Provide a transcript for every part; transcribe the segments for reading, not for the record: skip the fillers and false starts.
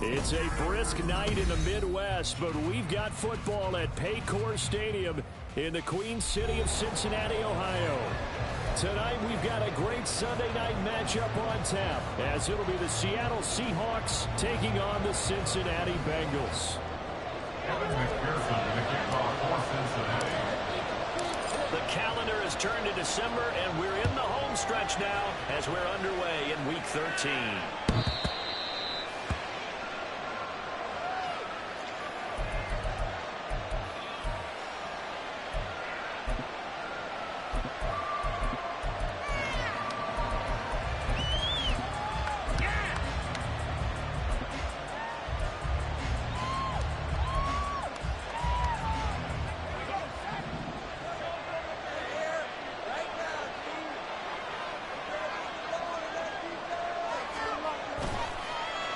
It's a brisk night in the Midwest, but we've got football at Paycor Stadium in the Queen City of Cincinnati, Ohio. Tonight, we've got a great Sunday night matchup on tap, as it'll be the Seattle Seahawks taking on the Cincinnati Bengals. The calendar has turned to December, and we're in the home stretch now as we're underway in Week 13.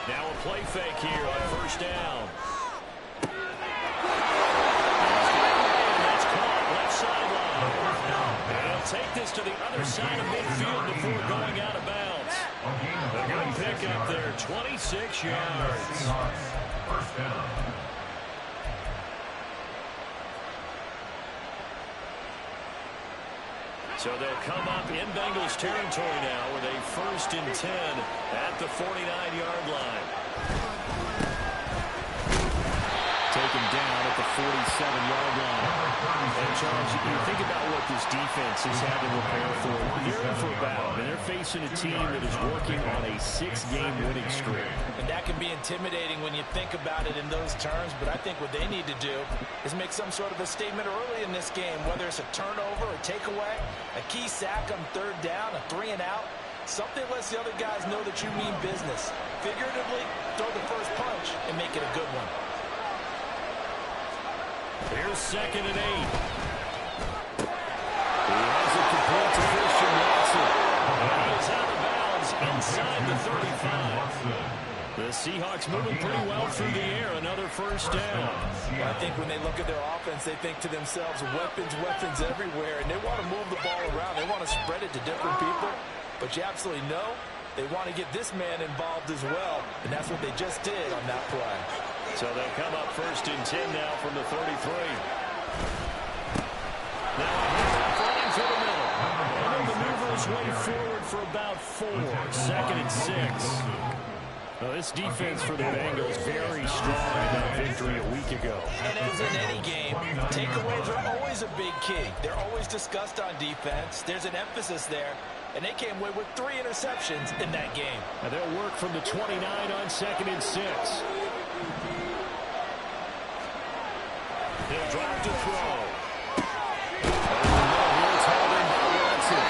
Now a play fake here on first down. That's caught left sideline. They'll take this to the other side of midfield before going out of bounds. A good pickup there, 26 yards. First down. So they'll come up in Bengals territory now with a 1st and 10 at the 49-yard line. Taken down at the 47-yard line. And Charles, you think about what this defense has had to prepare for. They're in for a battle, and they're facing a team that is working on a 6-game winning streak. And that can be intimidating when you think about it in those terms, but I think what they need to do is make some sort of a statement early in this game, whether it's a turnover or takeaway, a key sack on 3rd down, a 3-and-out. Something lets the other guys know that you mean business. Figuratively, throw the first punch and make it a good one. Here's 2nd and 8. He has it complete to Christian Watson. And he is out of bounds inside the 35. The Seahawks moving pretty well through the air. Another 1st down. Well, I think when they look at their offense, they think to themselves, weapons, weapons everywhere. And they want to move the ball around. They want to spread it to different people. But you absolutely know they want to get this man involved as well. And that's what they just did on that play. So they'll come up 1st and 10 now from the 33. Now running through the middle. And he'll maneuver his way forward for about 4. 2nd and 6. Well, this defense for the Bengals very strong in that victory a week ago. And as in any game, takeaways are always a big key. They're always discussed on defense. There's an emphasis there. And they came away with 3 interceptions in that game. Now they'll work from the 29 on 2nd and 6. He'll drop to throw. Here's holding by Watson.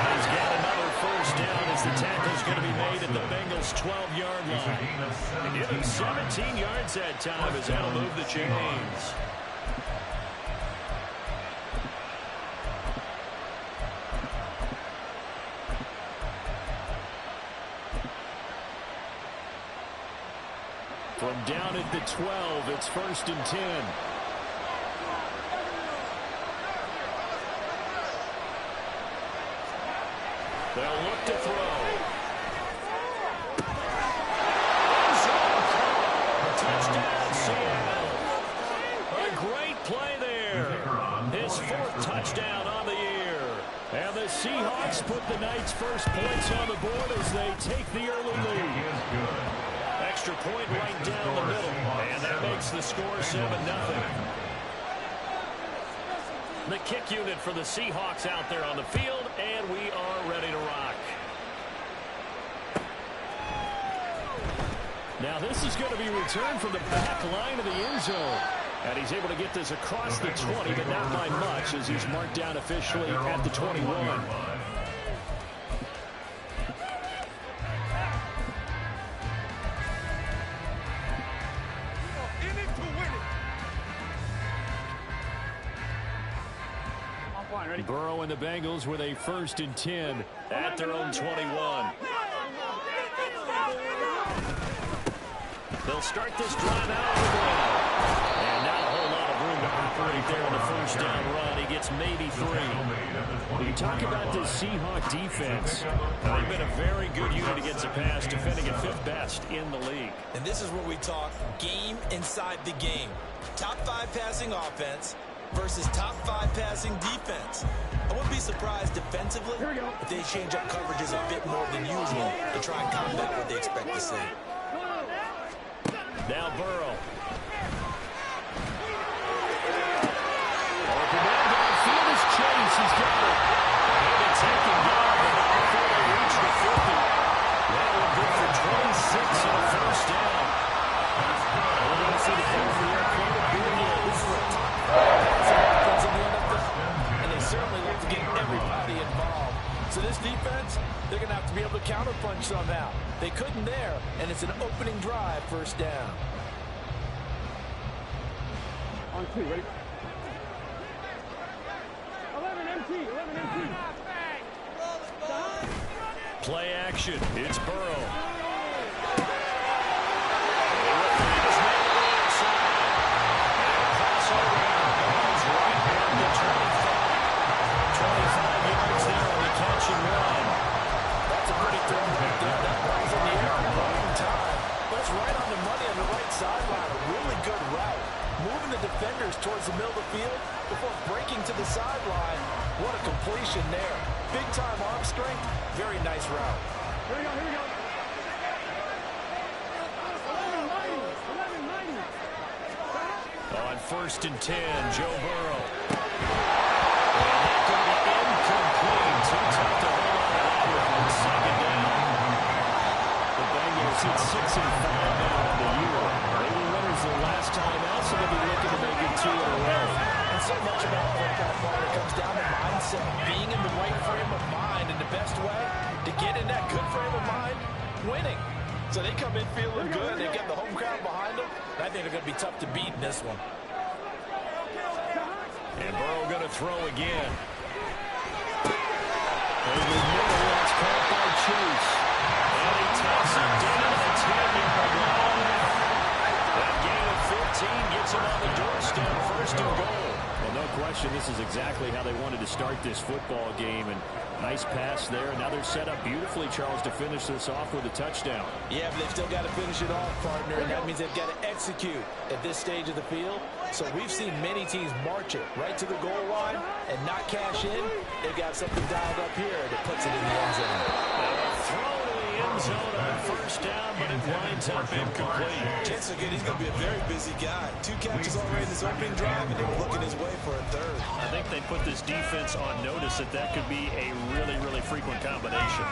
He's got another 1st down as the tackle's going to be made at the Bengals' 12-yard line. Getting 17 yards that time as that'll move the chains. From down at the 12, it's 1st and 10. They'll look to throw. Touchdown, Seattle. A great play there. His 4th touchdown on the year. And the Seahawks put the night's first points on the board as they take the early lead. Extra point right down the middle. And that makes the score 7-0. The kick unit for the Seahawks out there on the field, and we are ready to rock. Now this is going to be returned from the back line of the end zone. And he's able to get this across the 20, but not by much as he's marked down officially at the 21. Burrow and the Bengals with a 1st and 10 at their own 21. They'll start this drive out of the ground. And not a whole lot of room to separate there on the first down run. He gets maybe 3. You talk about this Seahawk defense. They've been a very good unit against the pass, defending at 5th best in the league. And this is where we talk game inside the game. Top 5 passing offense versus top 5 passing defense. I wouldn't be surprised defensively if they change up coverages a bit more than usual to try and combat what they expect to see. Now Burrow. Open man downfield is Chase. He's got it. And it's taken down, but not before they reach the 50. That will good for 26 on a first down. We're going to see the field for their quite a bit here. This is a top 5 passing offense in the NFL. And they certainly like to get everybody involved. So this defense, they're going to have to be able to counterpunch somehow. They couldn't there, and it's an opening drive, first down. On 2, ready? 11 MT. Play action. It's Burrow. That's a pretty throw right there. That ball's in the air a long time. But it's right on the money on the right sideline. A really good route. Moving the defenders towards the middle of the field before breaking to the sideline. What a completion there. Big-time arm strength. Very nice route. Here we go. 11-90. On 1st and 10, Joe Burrow. And that could be incomplete. Too tough to hold on to that on 2nd down. The Bengals hit 6 and 5 now on the year. They were winners their last time out, so they'll be looking to make it 2 in a row. And so much about football, Paul, it comes down to mindset. Being in the right frame of mind, and the best way to get in that good frame of mind, winning. So they come in feeling good. They get the home crowd behind them. I think they're going to be tough to beat in this one. And Burrow going to throw again. Over the middle, that's caught by Chase. And he takes it down to the 10-yard line. That gain of 15 gets him on the doorstep, 1st and goal. Well, no question, this is exactly how they wanted to start this football game. And nice pass there. Now they're set up beautifully, Charles, to finish this off with a touchdown. Yeah, but they've still got to finish it off, partner, and that means they've got to execute at this stage of the field. So we've seen many teams march it right to the goal line and not cash in. They've got something dialed up here that puts it in the end zone. Throw to the end zone on 1st down, but it winds up incomplete. Chances are good he's going to be a very busy guy. 2 catches already in this opening drive, and they're looking his way for a 3rd. I think they put this defense on notice that could be a really, really frequent combination.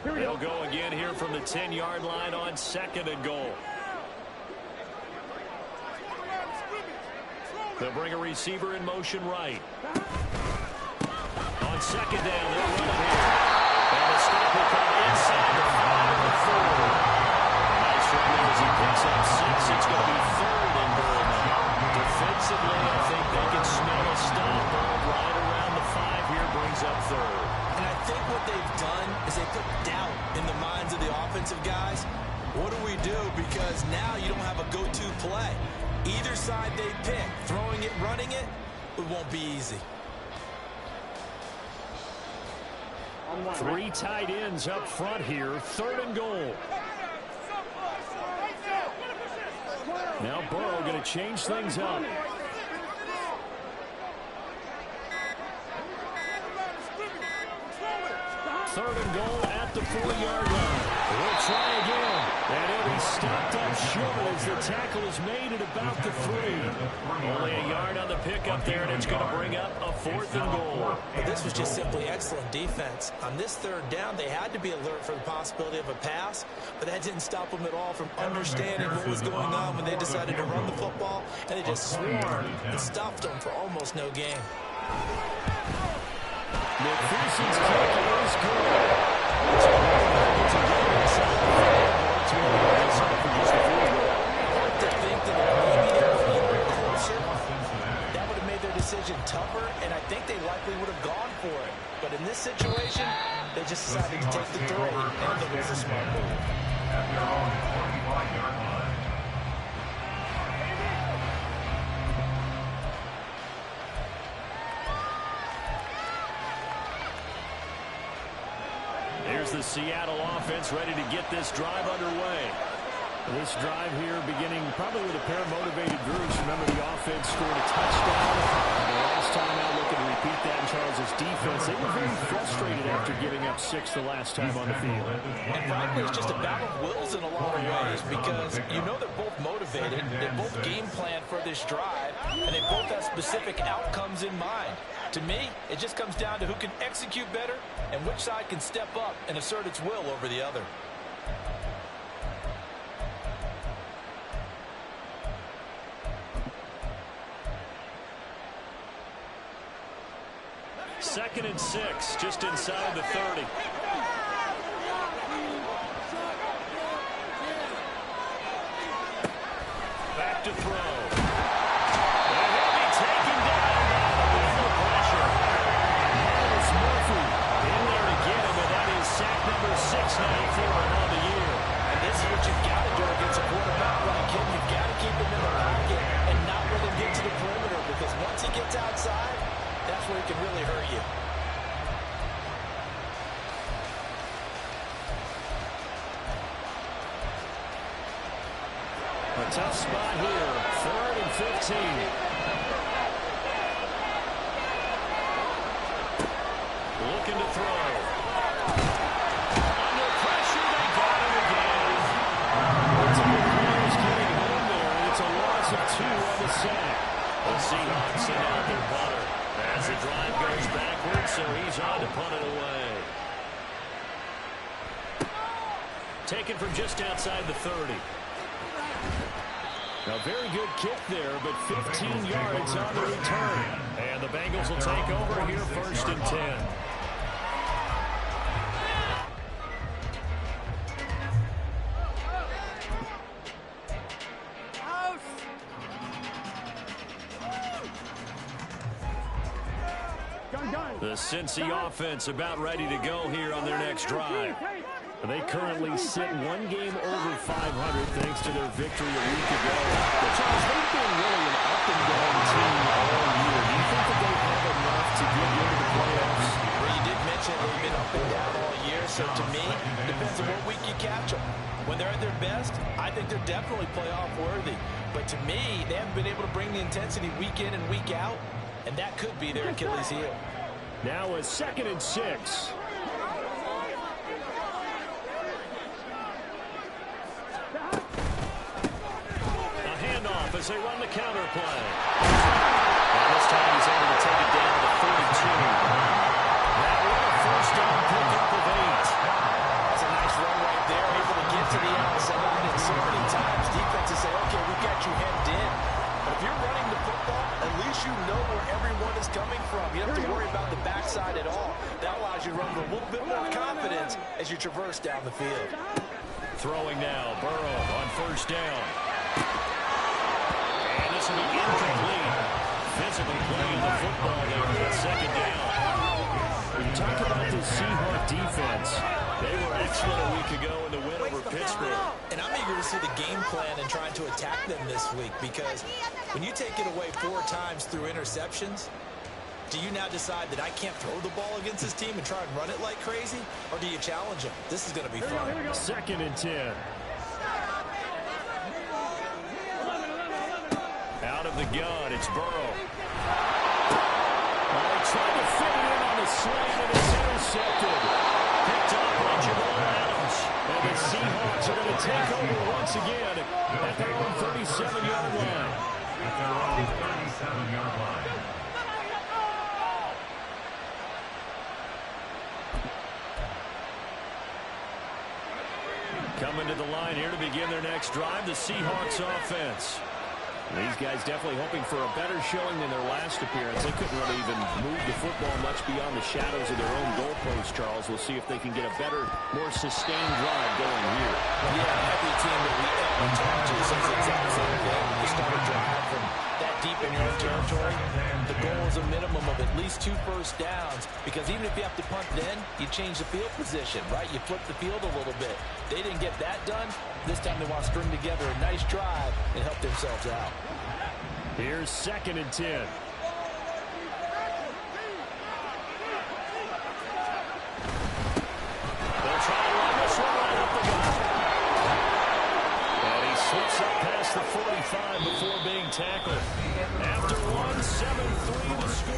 They'll go again here from the 10-yard line on 2nd and goal. They'll bring a receiver in motion right. On 2nd down, they'll run it here. And the stop will come inside the 5 and the 4. Nice run as he picks up 6. It's going to be 3rd and goal now. Defensively, I think they can smell a stop. Right around the 5 here brings up 3rd. And I think what they've done is they put doubt in the minds of the offensive guys. What do we do? Because now you don't have a go-to play. Either side they pick, throwing it, running it, it won't be easy. 3 tight ends up front here. 3rd and goal. Now Burrow going to change things up. 3rd and goal at the 4-yard line. We'll try again. And it'll be stopped up short as the tackle is made at about the 3. Only a yard on the pickup there, and it's going to bring up a 4th and goal. But this was just simply excellent defense. On this 3rd down, they had to be alert for the possibility of a pass, but that didn't stop them at all from understanding what was going on when they decided to run the football, and they just swarmed and stopped them for almost no gain. McPherson's kick is good. It's a goal inside the 5. I like to think that if maybe they were a little bit closer, that would have made their decision tougher, and I think they likely would have gone for it. But in this this situation, they just decided to take the 3, and I think it was a smart move. Here's the Seattle offense ready to get this drive underway. This drive here beginning probably with a pair of motivated groups. Remember, the offense scored a touchdown. And the last time out, looking to repeat that in Charles' defense. They were very frustrated after giving up 6 the last time on the field. And frankly, it's just a battle of wills in a lot of ways because you know they're both motivated. They both game plan for this drive, and they both have specific outcomes in mind. To me, it just comes down to who can execute better and which side can step up and assert its will over the other. Second and 6, just inside the 30. Back to throw. And he'll be taken down by the pressure. It's Murphy in there to get him, and that is sack number 6 now for him on the year. And this is what you've got to do against a quarterback like him. You've got to keep him in the pocket and not let him get to the perimeter because once he gets outside, that's where he can really hurt you. A tough spot here. 3rd and 15. Looking to throw. Under pressure, they got him again. Multiple players getting home there, and it's a loss of 2 on the sack. The Seahawks send out their punter as the drive goes backwards, so he's on to punt it away. Taken from just outside the 30. A very good kick there, but 15 yards on the return. And the Bengals will take over here 1st and 10. The Cincy offense about ready to go here on their next drive. They currently sit 1 game over 500 thanks to their victory a week ago. But Charles, they've been really an up-and-down team all year. Do you think that they have enough to get into the playoffs? Well, you did mention they've been up and down all year, so to me, it depends on what week you catch them. When they're at their best, I think they're definitely playoff worthy. But to me, they haven't been able to bring the intensity week in and week out, and that could be their Achilles heel. Now a 2nd and 6. As they run the counter play. And this time he's able to take it down to 42. That one a 1st down pickup of 8. That's a nice run right there, able to get to the outside, and so many times defenses say, okay, we got you hemmed in. But if you're running the football, at least you know where everyone is coming from. You don't have to worry about the backside at all. That allows you to run with a little bit more confidence as you traverse down the field. Throwing now, Burrow on 1st down. And this will be incomplete. Physically playing the football there on 2nd down. You talk about the Seahawks defense. They were excellent a week ago in the win over Pittsburgh. And I'm eager to see the game plan and trying to attack them this week because when you take it away 4 times through interceptions, do you now decide that I can't throw the ball against this team and try and run it like crazy? Or do you challenge them? This is going to be fun. 2nd and 10. Out of the gun, it's Burrow. They tried to fit it in on the slant, and it's intercepted. Picked up by Jamal Adams. And the Seahawks are going to take over once again at their own 37-yard line. At their own 37-yard line. Coming to the line here to begin their next drive, the Seahawks offense. These guys definitely hoping for a better showing than their last appearance. They couldn't really even move the football much beyond the shadows of their own goalposts, Charles. We'll see if they can get a better, more sustained drive going here. Yeah, every team that we ever talk to says the exact same thing. When you start a drive from that deep in your own territory, the goal is a minimum of of at least 2 first downs, because even if you have to punt it in, you change the field position, right? You flip the field a little bit. They didn't get that done. This time they want to string together a nice drive and help themselves out. Here's 2nd and 10. They'll try to run this one right up the gut. And he slips up past the 45 before being tackled. After 1, 7-3 to score.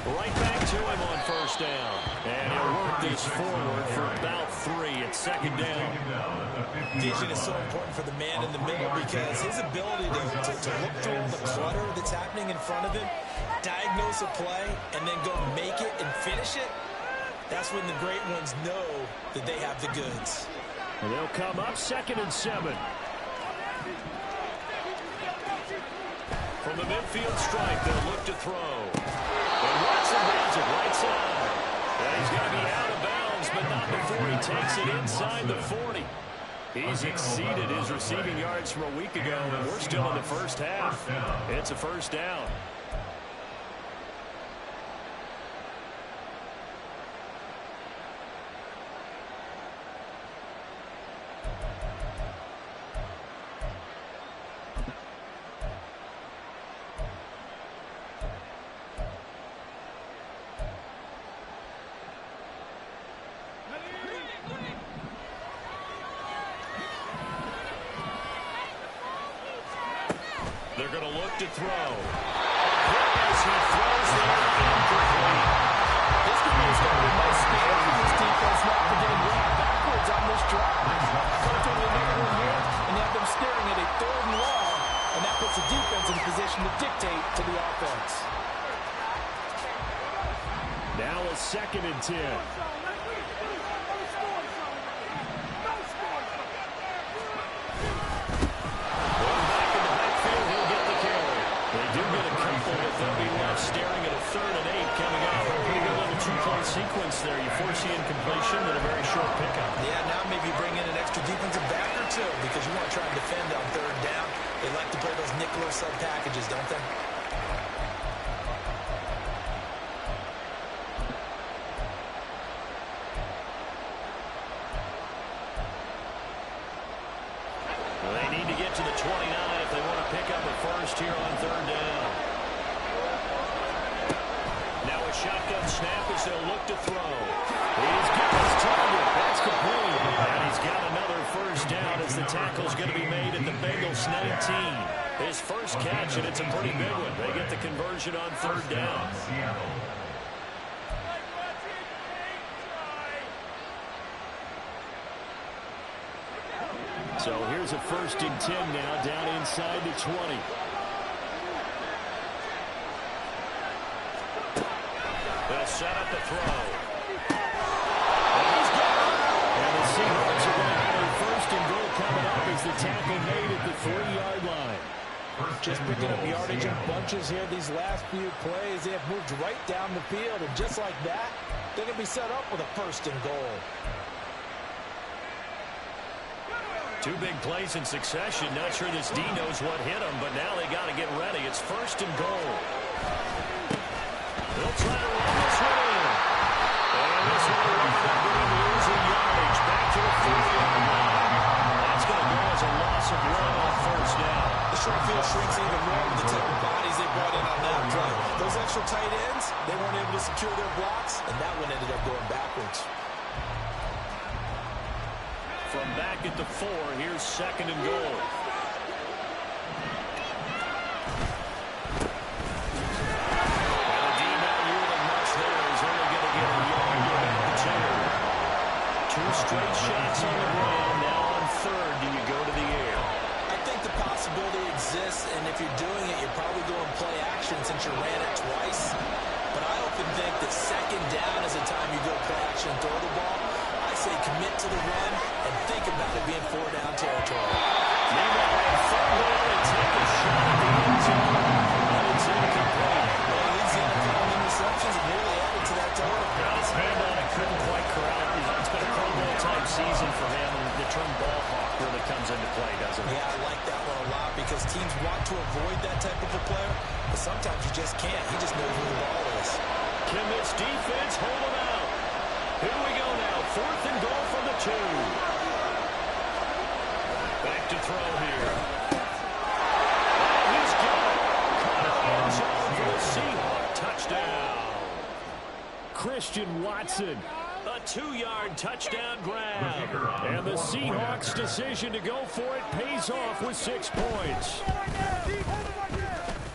Right back to him on 1st down. And he'll work this forward for about 3 at 2nd down. Vision is so important for the man in the middle, because his ability to look through all the clutter that's happening in front of him, diagnose a play, and then go make it and finish it, that's when the great ones know that they have the goods. And they'll come up 2nd and 7. From the midfield stripe, they'll look to throw. And Watson has it right side. And he's going to be out of bounds, but not before he takes it inside the 40. He's exceeded his receiving yards from a week ago, and we're still in the first half. It's a 1st down. They're going to look to throw. As he throws there, incomplete. This could be a start of nice scare for this defense, not forgetting running backwards on this drive. Come to another one here, and you have them staring at a 3rd and long, and that puts the defense in a position to dictate to the offense. Now a 2nd and 10. They'll be left staring at a 3rd and 8 coming up. Pretty good little 2-play sequence there. You force the incompletion and a very short pickup. Yeah, now maybe bring in an extra defensive back or 2, because you want to try and defend on 3rd down. They like to play those nickel or sub packages, don't they? Well, they need to get to the 29 if they want to pick up a first here on 3rd down. Now a shotgun snap as they'll look to throw. He's got his target. That's complete. And he's got another first down as the tackle's going to be made at the Bengals 19. His first catch, and it's a pretty big one. They get the conversion on 3rd down. So here's a 1st and 10 now down inside the 20. They'll set up the throw. And he's got it. And the Seahawks are going to have a 1st and goal coming up as the tackle made at the 3-yard line. Just picking up yardage in bunches here these last few plays. They have moved right down the field, and just like that, they're going to be set up with a 1st and goal. 2 big plays in succession. Not sure this D knows what hit him, but now they got to get ready. It's 1st and goal. They'll try to run this one in. And this one will end up being losing yardage. Back to the 40-yard line. That's going to go as a loss of 1 on 1st down. The short field shrinks even more with the type of bodies they brought in on that play. Those extra tight ends, they weren't able to secure their blocks, and that one ended up going backwards. From back at the 4, here's 2nd and goal. Straight shots on the ground. Now on 3rd, do you go to the air? I think the possibility exists, and if you're doing it, you're probably going play action since you ran it twice. But I often think that 2nd down is the time you go play action and throw the ball. I say commit to the run and think about it being 4-down territory. Meanwhile, on third down, they take a shot at the end zone, but it's incomplete. Well, at least the NFL interceptions have really added to that total. Now, his handout, I couldn't quite corral. It's been a Pro Bowl-type season for him, and the term ball hawk really comes into play, doesn't it? Yeah, I like that one a lot because teams want to avoid that type of a player, but sometimes you just can't. He just knows where the ball is. Can this defense hold him out? Here we go now. 4th and goal from the 2. Back to throw here. Oh, he's got it. Caught in the end zone for the Seahawks touchdown. Christian Watson. A 2-yard touchdown grab. And the Seahawks' decision to go for it pays off with 6 points.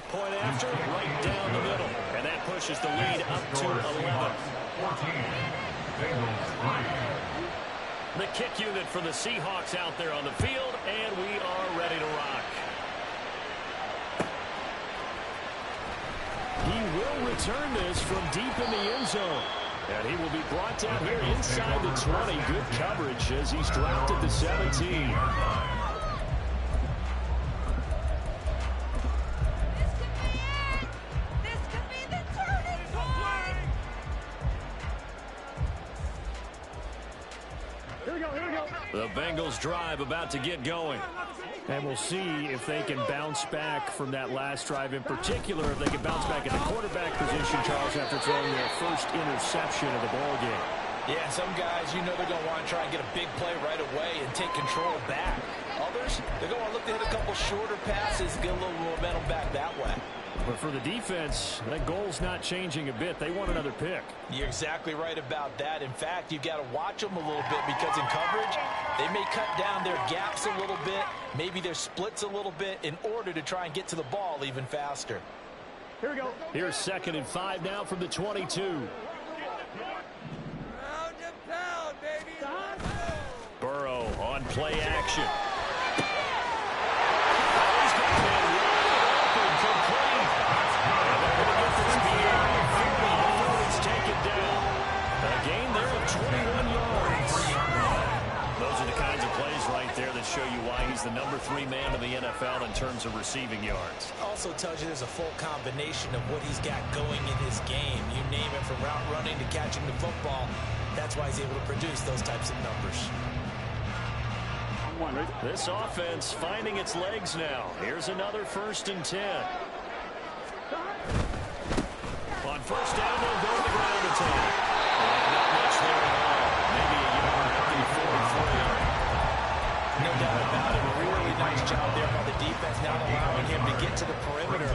Point after, right down the middle. And that pushes the lead up to 11. The kick unit for the Seahawks out there on the field, and we are ready to rock. He will return this from deep in the end zone. And he will be brought down here inside the 20. Good coverage as he's dropped at the 17. The Bengals drive about to get going. And we'll see if they can bounce back from that last drive in particular, if they can bounce back in the quarterback position, Charles, after throwing their first interception of the ball game. Yeah, some guys, you know they're going to want to try and get a big play right away and take control back. Others, they're going to look to hit a couple shorter passes, get a little momentum back that way. But for the defense, that goal's not changing a bit. They want another pick. You're exactly right about that. In fact, you've got to watch them a little bit because in coverage, they may cut down their gaps a little bit, maybe their splits a little bit in order to try and get to the ball even faster. Here we go. Here's 2nd and 5 now from the 22. Pound and pound, baby. Burrow on play action. A gain there of 21 yards. Those are the kinds of plays right there that show you why he's the number 3 man in the NFL in terms of receiving yards. Also tells you there's a full combination of what he's got going in his game. You name it, from route running to catching the football. That's why he's able to produce those types of numbers. This offense finding its legs now. Here's another 1st and 10. On 1st down, they'll go to the ground attack. Not much there at all. Maybe a yard up to the 43. No doubt about it. Really nice job there by the defense, not allowing him to get to the perimeter.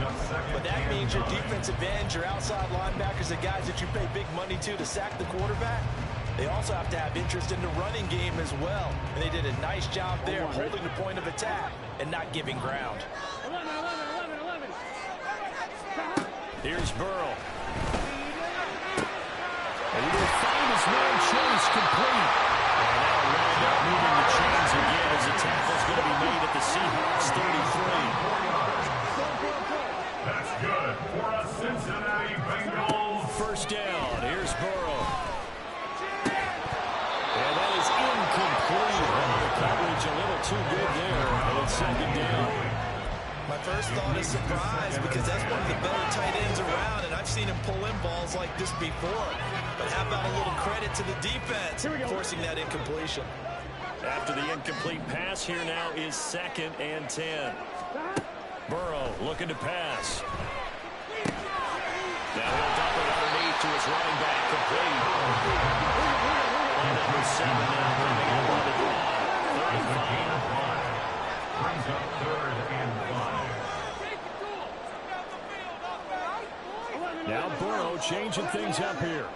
But that means your defensive ends, your outside linebackers, the guys that you pay big money to sack the quarterback, they also have to have interest in the running game as well. And they did a nice job there holding the point of attack and not giving ground. 11. Here's Burrow. And he will find his man Chase complete. And now lined up moving the chains again as the tackle's going to be made at the Seahawks 33. That's good for a Cincinnati Bengals. 1st down. Here's Burrow. And that is incomplete. The coverage a little too good there. And it's 2nd down. My first thought is surprise because that's one of the better tight ends around, and I've seen him pull in balls like this before. But how about a little credit to the defense forcing that incompletion? After the incomplete pass, here now is 2nd and 10. Burrow looking to pass. Now he'll dump it underneath to his running back, complete. And number 7 now coming up on the drive. 35. Brings up 3rd and 5. Now Burrow changing things up here.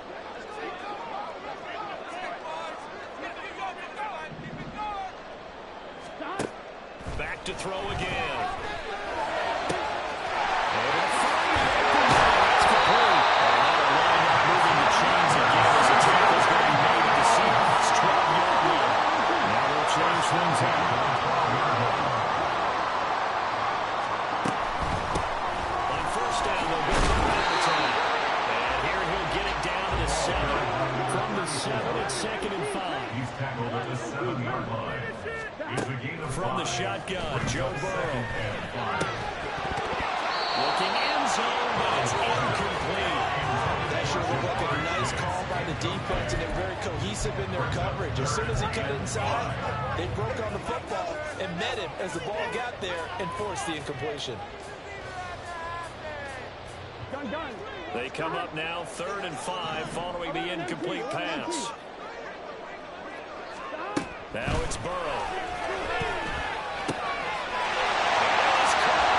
Back to throw again. That's complete. And now line up moving the chains again as the tackle's going to be made at the Seahawks 12-yard line. Now they'll change things up. On 1st down, they'll go to the ground attack. And here he'll get it down to the 7 from the 7 and 2nd and 5. He's tackled at the 7-yard line. Here's a gain of From the 5. shotgun, Joe Burrow. Looking end zone, but it's incomplete. That sure looked like a nice call by the defense, and they're very cohesive in their coverage. As soon as he cut inside, they broke on the football and met him as the ball got there and forced the incompletion. Gun. They come up now 3rd and 5 following the incomplete pass. Now it's Burrow. He's caught.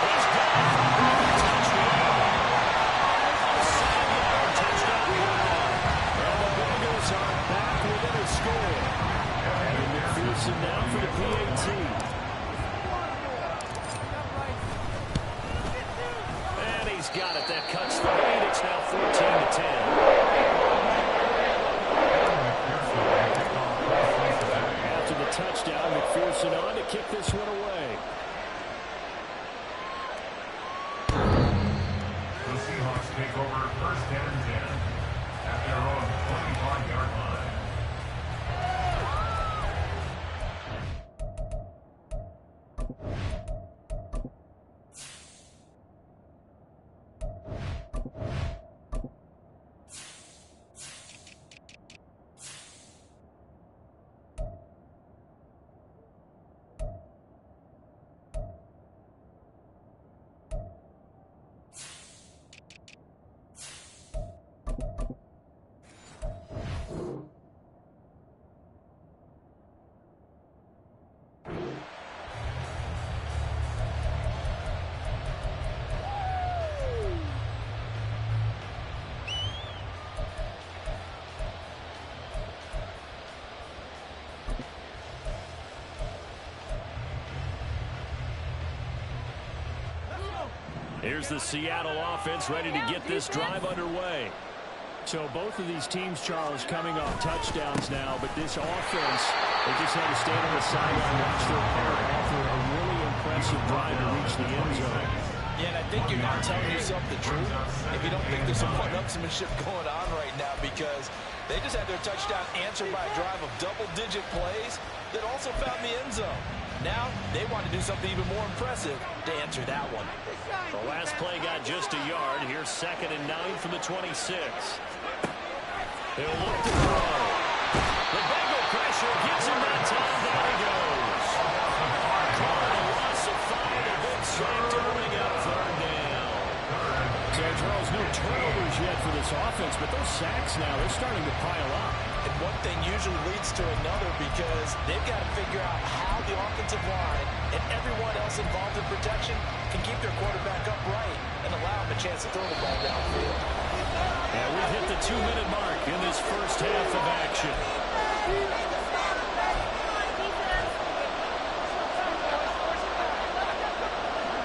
He's gone for a touchdown. A 7-yard touchdown run. And the Bengals are back within a score. And McPherson now for the PAT. And he's got it. That cuts the lead. It's now 14-10. After the touchdown, McPherson on to kick this one away. The Seahawks take over 1st and 10 at their own 25-yard line. Here's the Seattle offense ready to get this drive underway. So both of these teams, Charles, coming off touchdowns now, but this offense, they just had to stand on the sideline and watch their opponent offer a really impressive drive to reach the end zone. Yeah, and I think you're not telling yourself the truth if you don't think there's some one-upsmanship going on right now, because they just had their touchdown answered by a drive of double-digit plays that also found the end zone. Now they want to do something even more impressive to answer that one. The last play got just a yard. Here's 2nd and 9 from the 26. He'll look to throw. The Bengal pressure gets him that time. Down he goes. Caught a loss of 5. A big sack to bring up 3rd down. So, Charles, no turnovers yet for this offense, but those sacks now, they're starting to pile up. And one thing usually leads to another, because they've got to figure out how the offensive line and everyone else involved in protection can keep their quarterback upright and allow him a chance to throw the ball downfield. And we've hit the 2-minute mark in this first half of action.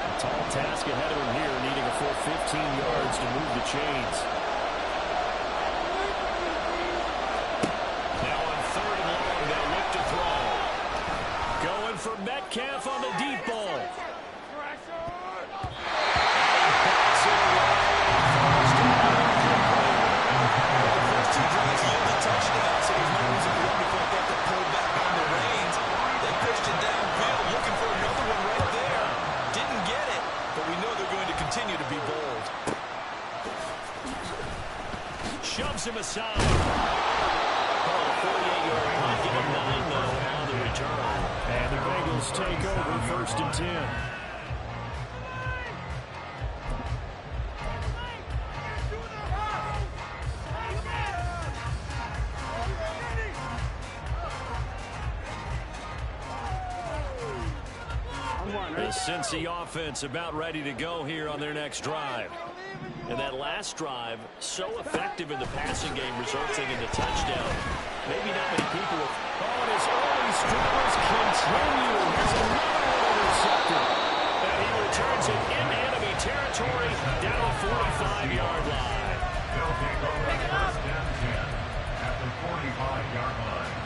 A tall task ahead of him here, needing a full 15 yards to move the chains. Now on 3rd and long, they'll look to throw. Going for Metcalf on the deep ball. Shoves him aside. Oh, 48-yard line. Give him 9, though, on the return. And the Bengals take over 1st and 10. The Cincy offense about ready to go here on their next drive. And that last drive, so effective in the passing game, resulting in the touchdown. Maybe not many people have... Oh, and his early struggles continue. Here's another one intercepted. And he returns it in enemy territory down the 45-yard line. They'll take over 1st and 10 at the 45-yard line.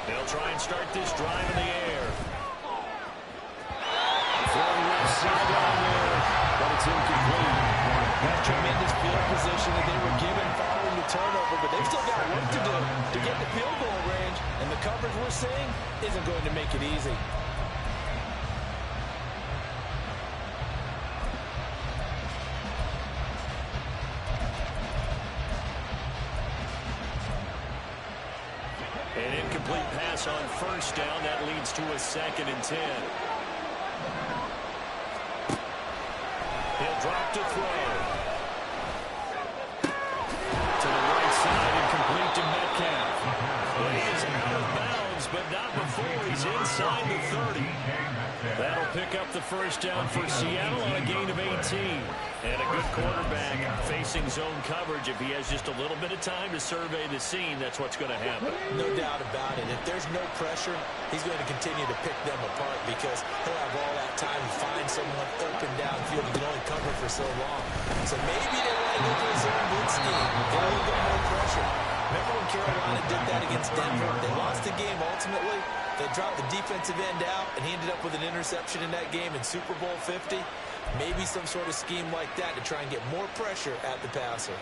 They'll try and start this drive in the air. Throwing left sideline there, but it's incomplete. That's tremendous field position that they were given following the turnover, but they've still got work to do to get the field goal range, and the coverage we're seeing isn't going to make it easy. An incomplete pass on first down. That leads to a 2nd and 10. He'll drop to throw. To the right side and complete to Metcalf. Well, he is out of bounds, but not before he's inside the 30. That'll pick up the first down for Seattle on a gain of 18. And a good quarterback facing zone coverage. If he has just a little bit of time to survey the scene, that's what's going to happen. No doubt about it. If there's no pressure, he's going to continue to pick them apart because he'll have all that time to find someone open downfield. He can only cover for so long. So maybe they want to go to a zone blitz scheme. Get a little bit more pressure. Remember when Carolina did that against Denver? They lost the game ultimately. They dropped the defensive end out, and he ended up with an interception in that game in Super Bowl 50. Maybe some sort of scheme like that to try and get more pressure at the passer.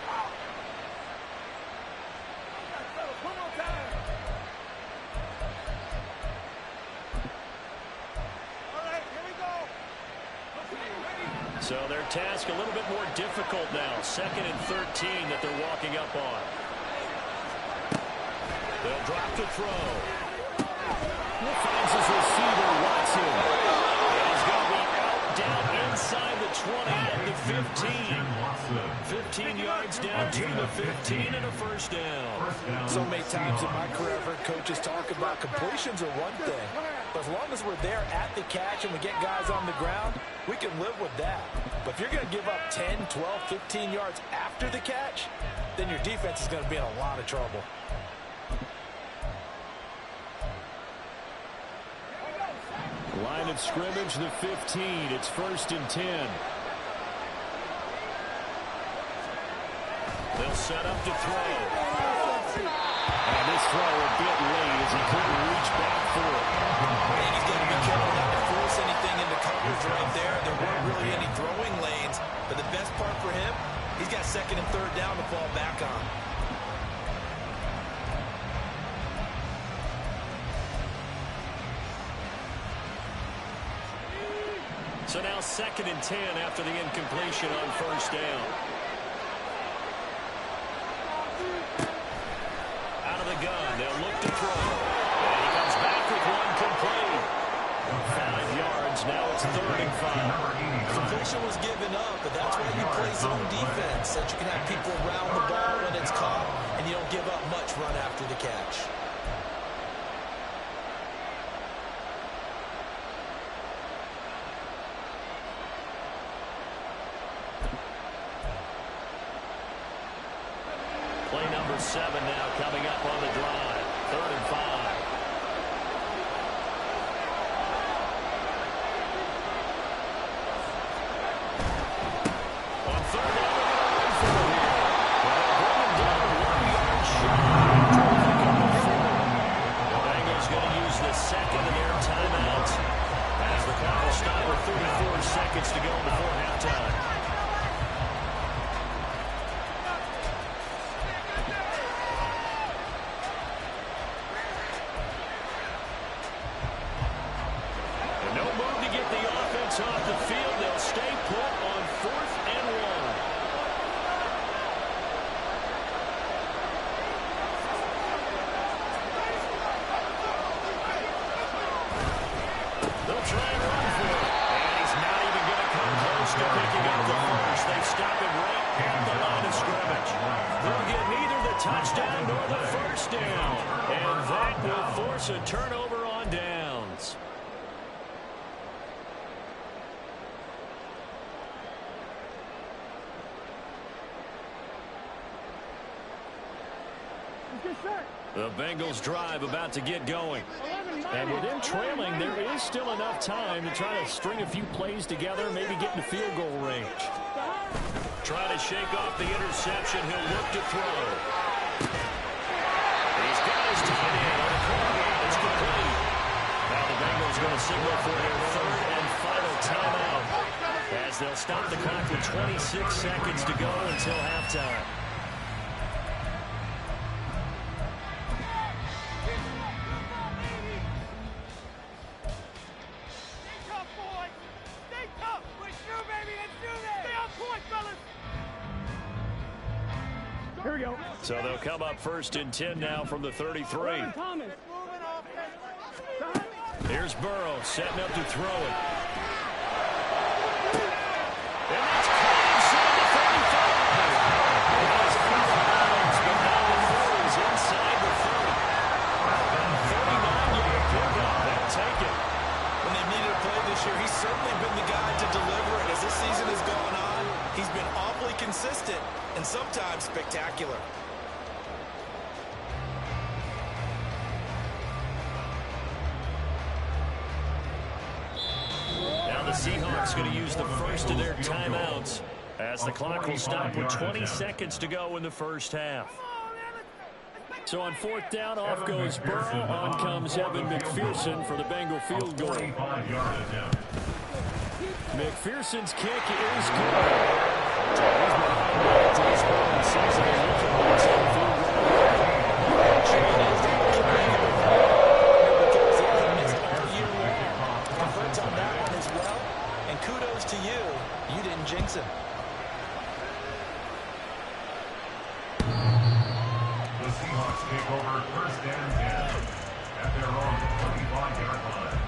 So their task a little bit more difficult now. 2nd and 13 that they're walking up on. They'll drop to throw. Finds his receiver, Watson. And he's going to be out down inside the 20 at the 15. 15 yards down to the 15 and a first down. So many times in my career, I've heard coaches talk about completions are one thing. But as long as we're there at the catch and we get guys on the ground, we can live with that. But if you're going to give up 10, 12, 15 yards after the catch, then your defense is going to be in a lot of trouble. Line of scrimmage, the 15. It's 1st and 10. They'll set up to throw. And this throw a bit late as he couldn't reach back for it. And he's going to be careful not to force anything into coverage right there. There weren't really any throwing lanes. But the best part for him, he's got 2nd and 3rd down to fall back on. So now 2nd and 10 after the incompletion on first down. Out of the gun, they'll look to throw. And he comes back with one complete. 5 yards, now it's 3rd and 5. Completion was given up, but that's why you play zone defense, so that you can have people around the ball when it's caught, and you don't give up much run after the catch. Play number 7 now coming up on the drive. 3rd and 5. On 3rd down, they're going to run for it here. Well, bring him down 1 yard shy. The Bengals going to use the 2nd of their timeouts as the clock will stop with 34 seconds to go before halftime. Off the field, they'll stay put on 4th and 1. They'll try and run for it. And he's not even going to come close to picking up the first. They stop him right at the line of scrimmage. They'll get neither the touchdown nor the first down. And that will force a turnover on downs. The Bengals drive about to get going. And with them trailing, there is still enough time to try to string a few plays together, maybe get in the field goal range. Try to shake off the interception. He'll look to throw. He's got his tight end on the corner. It's for their third and final timeout, as they'll stop the clock with 26 seconds to go until halftime. Here we go. So they'll come up first and 10 now from the 33. Here's Burrow setting up to throw it. And that's caught inside the 35. It was out of bounds, but now the throw is inside the 30. 39-yard pickup. They'll take it. When they needed a play this year, he's certainly been the guy to deliver it. As this season has gone on, he's been awfully consistent and sometimes spectacular. Now the Seahawks going to use the first of their timeouts as the clock will stop with 20 seconds to go in the first half. So on fourth down, off goes Burrow. On comes Evan McPherson for the Bengal field goal. McPherson's kick is good. On that one as well, and kudos to you. You didn't jinx him. The Seahawks take over first and 10 at their own 25-yard line.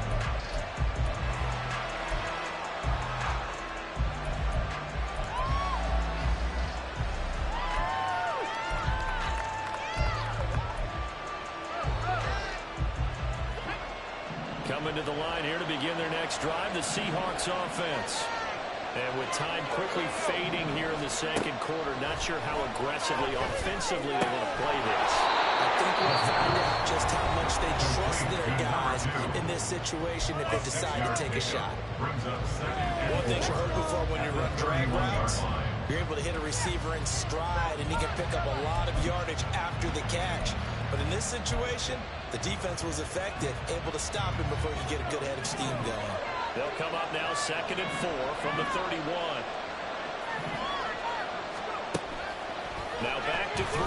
Coming to the line here to begin their next drive, the Seahawks offense. And with time quickly fading here in the second quarter, not sure how aggressively, offensively they want to play this. I think we'll find out just how much they trust their guys in this situation if they decide to take a shot. One thing you're hoping for when you run drag routes, you're able to hit a receiver in stride, and he can pick up a lot of yardage after the catch. But in this situation, the defense was effective, able to stop him before you get a good head of steam going. They'll come up now 2nd and 4 from the 31. Now back to throw.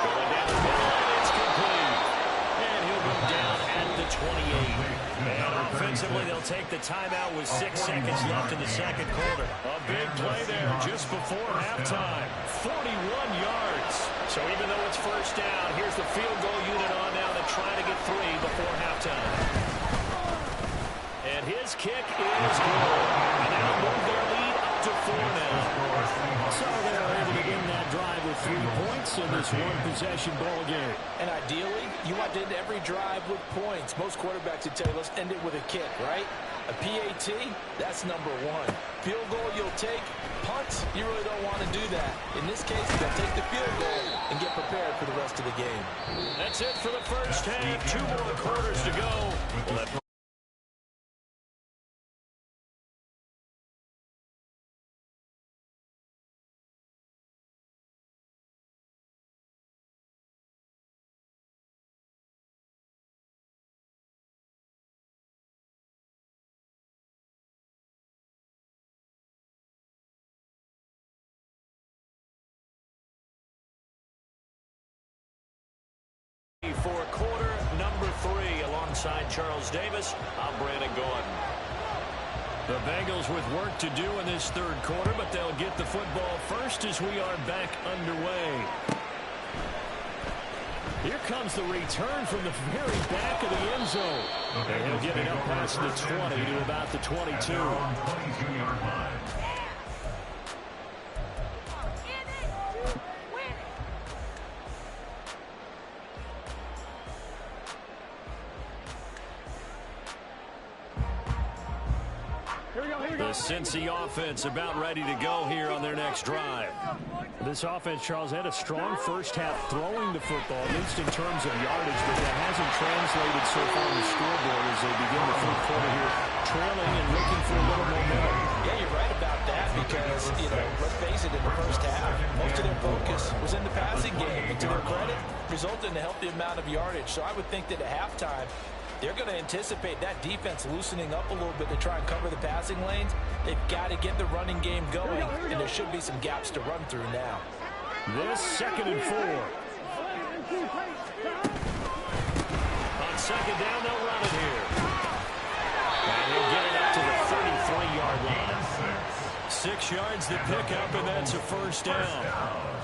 Going down the middle, and it's complete. And he'll go down at the 28. And offensively, they'll take the timeout with 6 seconds left in the second quarter. A big play there just before halftime. 41 yards. So even though it's first down, here's the field goal unit on now to try to get 3 before halftime. And his kick is good. And they'll move their lead up to 4 now. So they are able to win that drive with 3 points in this one-possession ball game. And ideally, you want to end every drive with points. Most quarterbacks would tell you, let's end it with a kick, right? A PAT, that's number 1. Field goal you'll take. Punts, you really don't want to do that. In this case, they'll take the field goal and get prepared for the rest of the game. That's it for the first half. 2 more quarters to go. For quarter number 3, alongside Charles Davis, I'm Brandon Gordon. The Bengals with work to do in this third quarter, but they'll get the football first as we are back underway. Here comes the return from the very back of the end zone. And he'll get it up past the 20 to about the 22. 22-yard line. The Cincy offense about ready to go here on their next drive. This offense, Charles, had a strong first half throwing the football, at least in terms of yardage, but that hasn't translated so far on the scoreboard as they begin the third quarter here, trailing and looking for a little momentum. Yeah, you're right about that because, let's face it, in the first half, most of their focus was in the passing game. And to their credit, resulted in a healthy amount of yardage. So I would think that at halftime, They're going to anticipate that defense loosening up a little bit to try and cover the passing lanes. They've got to get the running game going, and there should be some gaps to run through now. This 2nd and 4. On 2nd down, they'll run it here. And they'll get it up to the 33-yard line. 6 yards to pick up, and that's a 1st down.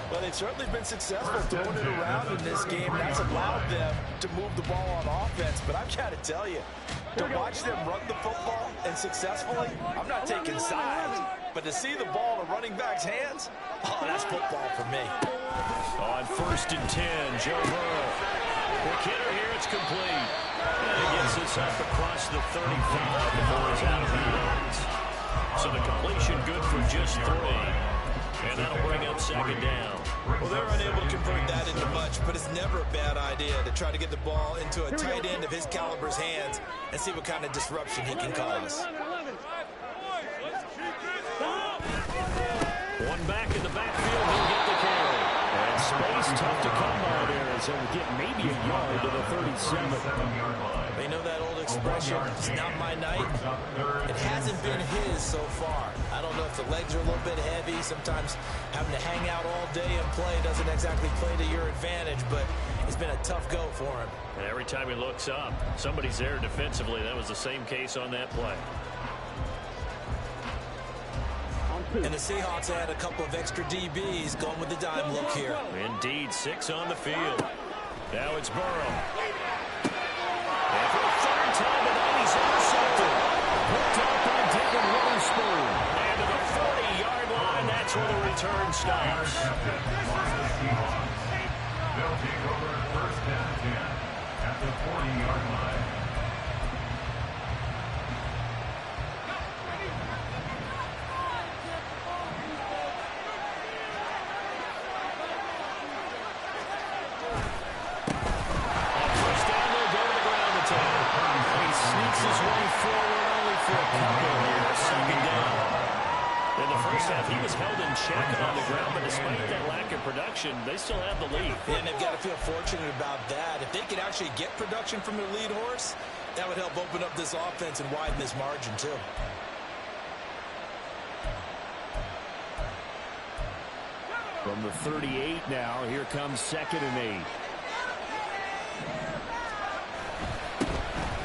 Well, they've certainly been successful throwing it around in this game. That's allowed them to move the ball on offense. But I've got to tell you, to watch them run the football and successfully, I'm not taking sides. But to see the ball in a running back's hands, oh, that's football for me. On 1st and 10, Joe Burrow. The kidder here, it's complete. And he gets this up across the 35 before he's out of bounds. So the completion good for just 3. And that'll bring up 2nd down. Well, they're unable to convert that into much, but it's never a bad idea to try to get the ball into a tight end of his caliber's hands and see what kind of disruption he can cause. One back in the backfield, he'll get the carry. And space tough to come by there as he'll get maybe a yard to the 37. They know that old expression, it's not my night. It hasn't been his so far. I don't know if the legs are a little bit heavy. Sometimes having to hang out all day and play doesn't exactly play to your advantage, but it's been a tough go for him. And every time he looks up, somebody's there defensively. That was the same case on that play. And the Seahawks had a couple of extra DBs going with the dime look here. Indeed, 6 on the field. Now it's Burrow. And for the 3rd time tonight, he's intercepted. Hooked up by Devin Witherspoon. And to the 40-yard line, that's where the return stops. They'll take over 1st and 10 at the 40-yard line. Sneaks his way forward only for a couple here. 2nd down. In the first half, he was held in check on the ground, but despite that lack of production, they still have the lead. And they've got to feel fortunate about that. If they could actually get production from their lead horse, that would help open up this offense and widen this margin, too. From the 38 now, here comes 2nd and 8.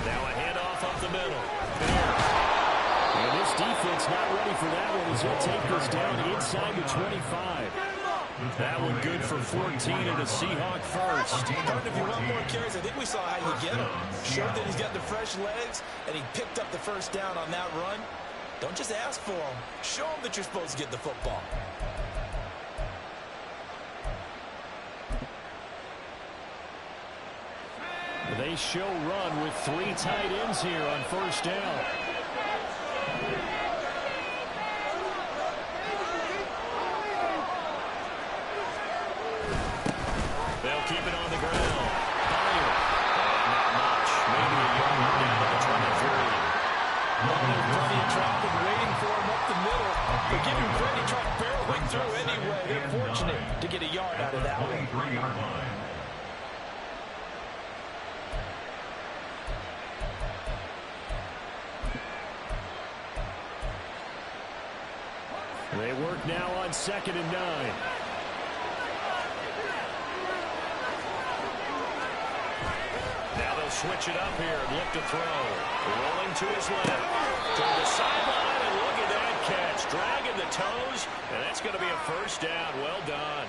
Now a handoff up the middle. And this defense not ready for that one as he'll take this down inside the 25. That one good for 14 and a Seahawk 1st. If you want more carries, I think we saw how you get him. Showed that he's got the fresh legs, and he picked up the 1st down on that run. Don't just ask for him. Show him that you're supposed to get the football. They show run with 3 tight ends here on 1st down. They'll keep it on the ground. Fire. Not much. Maybe a yard down to the 23. Plenty of traffic waiting for him up the middle. But give him credit, he tried barreling through anyway. They're fortunate to get a yard out of that one. 23-yard line. They work now on 2nd and 9. Now they'll switch it up here and look to throw. Rolling to his left. To the sideline, and look at that catch. Dragging the toes, and that's going to be a 1st down. Well done.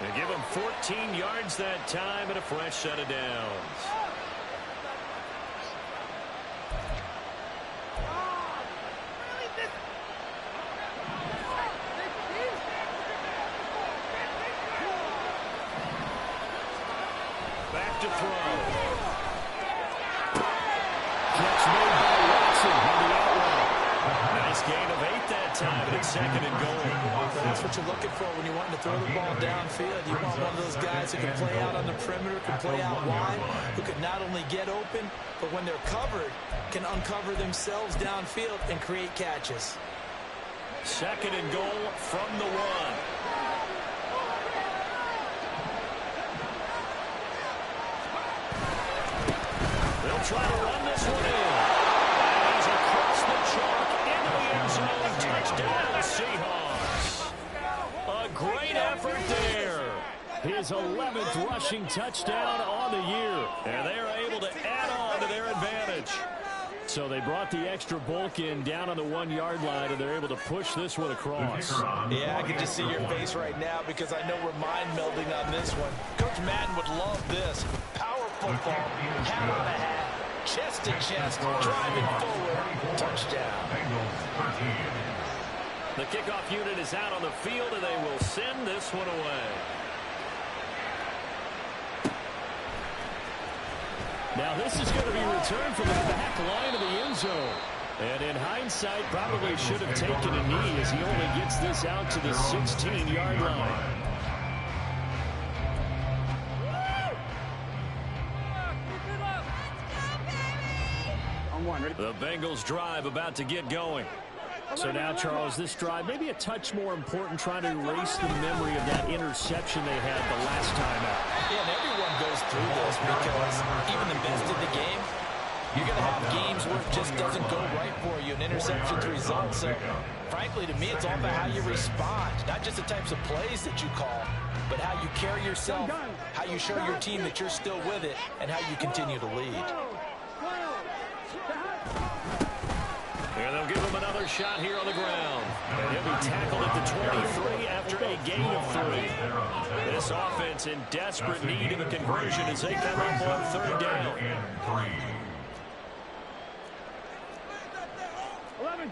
They give him 14 yards that time and a fresh set of downs. Back to throw. Catch made by Watson on the outrun. Nice gain of 8 that time, and it's 2nd and goal. That's what you're looking for when you want to throw the ball downfield. You want one of those guys who can play out on the perimeter, can play out wide, who can not only get open, but when they're covered, can uncover themselves downfield and create catches. 2nd and goal from the 1. effort there. His 11th rushing touchdown on the year. And they're able to add on to their advantage. So they brought the extra bulk in down on the 1-yard line, and they're able to push this one across. Yeah, I can just see your face right now because I know we're mind melding on this one. Coach Madden would love this. Power football, hat on a hat, chest to chest, driving forward, touchdown. The kickoff unit is out on the field, and they will send this one away. Now this is going to be returned from the back line of the end zone. And in hindsight, probably should have taken a knee as he only gets this out to the 16-yard line. The Bengals drive about to get going. So now, Charles, this drive maybe a touch more important, trying to erase the memory of that interception they had the last time out. Yeah, and everyone goes through this because even the best in the game, you're going to have games where it just doesn't go right for you, and interceptions result. So, frankly, to me, it's all about how you respond, not just the types of plays that you call, but how you carry yourself, how you show your team that you're still with it, and how you continue to lead. And they'll give him another shot here on the ground. And he'll be tackled at the 23 after a gain of 3. This offense in desperate need of a conversion as they come up on 3rd down.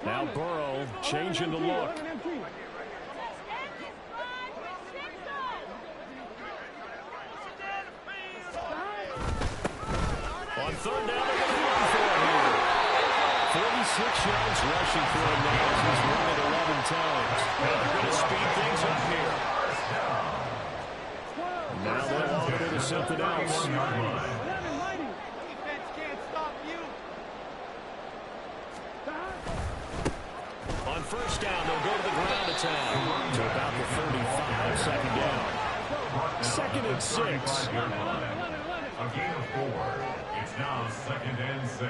Now Burrow changing the look. On 3rd down, they're going to run for it here. 46 yards rushing for him now as he's run it 11 times. They're going to speed things up here. Now they'll open it to something else. Defense can't stop you. On 1st down, they'll go to the ground attack to about the 35, 2nd down. 2nd and 6. A gain of 4. It's now 2nd and 6.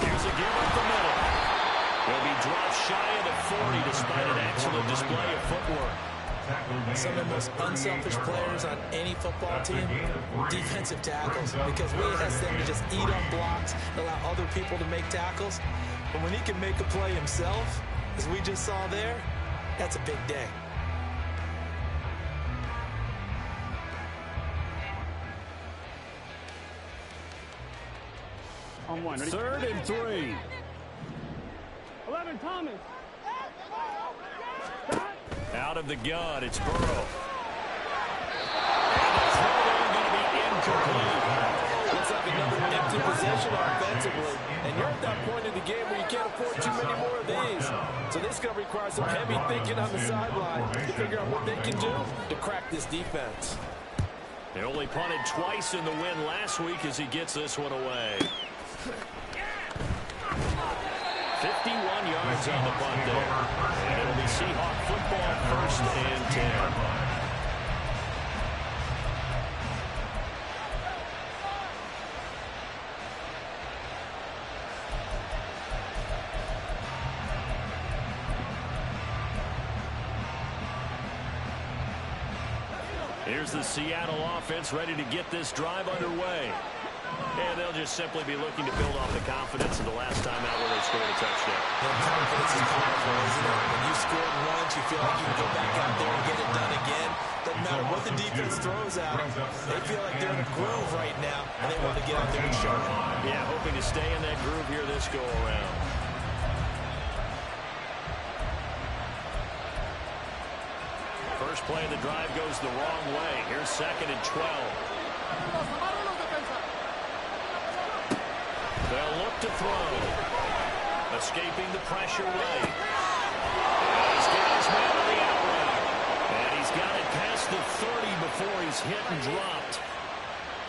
Here's a give up the middle. He'll be dropped shy of the 40 despite an excellent display of footwork. Some of the most unselfish players on any football team, defensive tackles, because we ask them to just eat on blocks, allow other people to make tackles. But when he can make a play himself, as we just saw there, that's a big day. On 1. Ready? 3rd and 3. 11, Thomas. Out of the gun, it's Burrow. And the throw going to be incomplete. Looks like another empty possession offensively. And you're at that point in the game where you can't afford too many more of these. So this is going to require some heavy thinking on the sideline to figure out what they can do to crack this defense. They only punted twice in the win last week as he gets this one away. 51 yards on the punt there. And it'll be Seahawk football, 1st and 10. Here's the Seattle offense ready to get this drive underway. And they'll just simply be looking to build off the confidence of the last time out where they scored a touchdown. Well, confidence is powerful, isn't it? When you scored once, you feel like you can go back out there and get it done again. Doesn't matter what the defense throws at them. They feel like they're in a groove right now, and they want to get out there and show it. Yeah, hoping to stay in that groove here this go-around. First play of the drive goes the wrong way. Here's 2nd and 12. They'll look to throw. Escaping the pressure right. And he's got his man on the out route. And he's got it past the 30 before he's hit and dropped.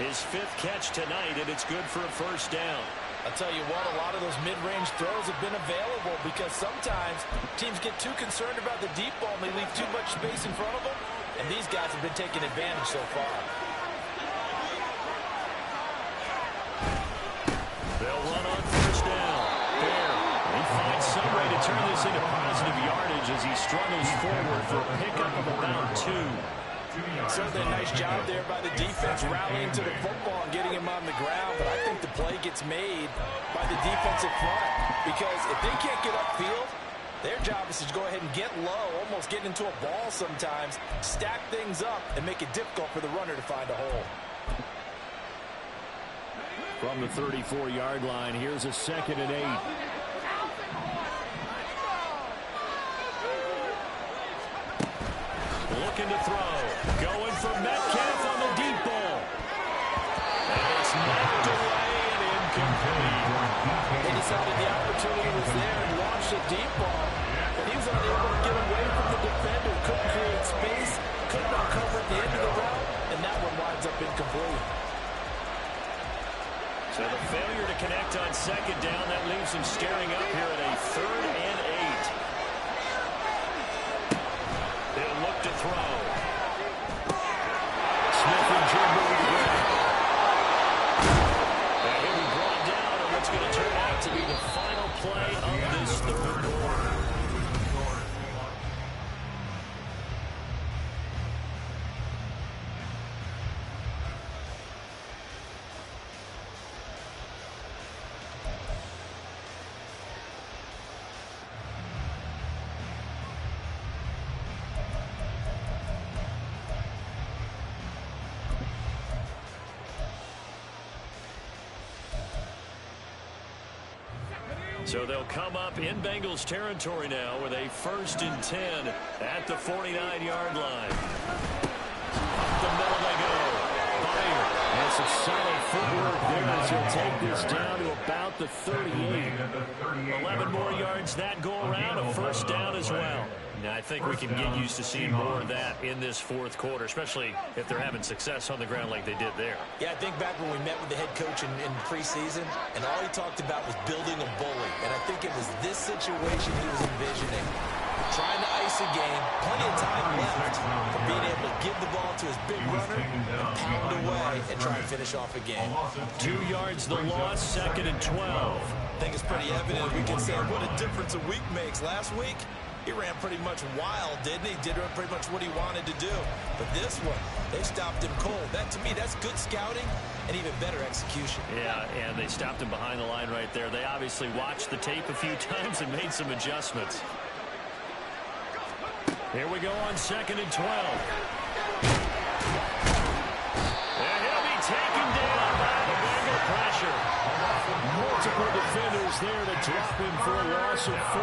His 5th catch tonight, and it's good for a 1st down. I'll tell you what, a lot of those mid-range throws have been available because sometimes teams get too concerned about the deep ball and they leave too much space in front of them. And these guys have been taking advantage so far. They'll run on first down. There. He finds some way to turn this into positive yardage as he struggles forward for a pickup of about 2. Certainly a nice job there by the defense rallying to the football and getting him on the ground, but I think the play gets made by the defensive front because if they can't get upfield, their job is to go ahead and get low, almost get into a ball sometimes, stack things up, and make it difficult for the runner to find a hole. From the 34-yard line, here's a 2nd and 8. Looking to throw. Going for Metcalf on the deep ball. And it's knocked away and incomplete. They decided the opportunity was there and launched a deep ball. But he was unable to get away from the defender. Couldn't create space. Couldn't uncover at the end of the route. And that one winds up incomplete. So the failure to connect on 2nd down, that leaves him staring up here at a 3rd and 8. They'll look to throw. Smith and Jigba with the ground. And he'll be brought down on what's going to turn out to be the final play of this 3rd quarter. So they'll come up in Bengals territory now with a 1st and 10 at the 49-yard line. Up the middle they go. Fire. And some solid footwork there as he'll take this down to about the 38. 11 more yards that go around, a 1st down as well. Now, I think we can get used to seeing more of that in this 4th quarter, especially if they're having success on the ground like they did there. Yeah, I think back when we met with the head coach in preseason, and all he talked about was building a bully. And I think it was this situation he was envisioning. Trying to ice a game, plenty of time left, but being able to give the ball to his big runner and pound away and try and finish off a game. 2 yards the loss, 2nd and 12. I think it's pretty evident. We can say what a difference a week makes. Last week, he ran pretty much wild, didn't he? Did pretty much what he wanted to do. But this one, they stopped him cold. That, to me, that's good scouting and even better execution. Yeah, and they stopped him behind the line right there. They obviously watched the tape a few times and made some adjustments. Here we go on 2nd and 12. And he'll be taken down by the Bengal pressure. Multiple defenders there to drop him for a loss of 4.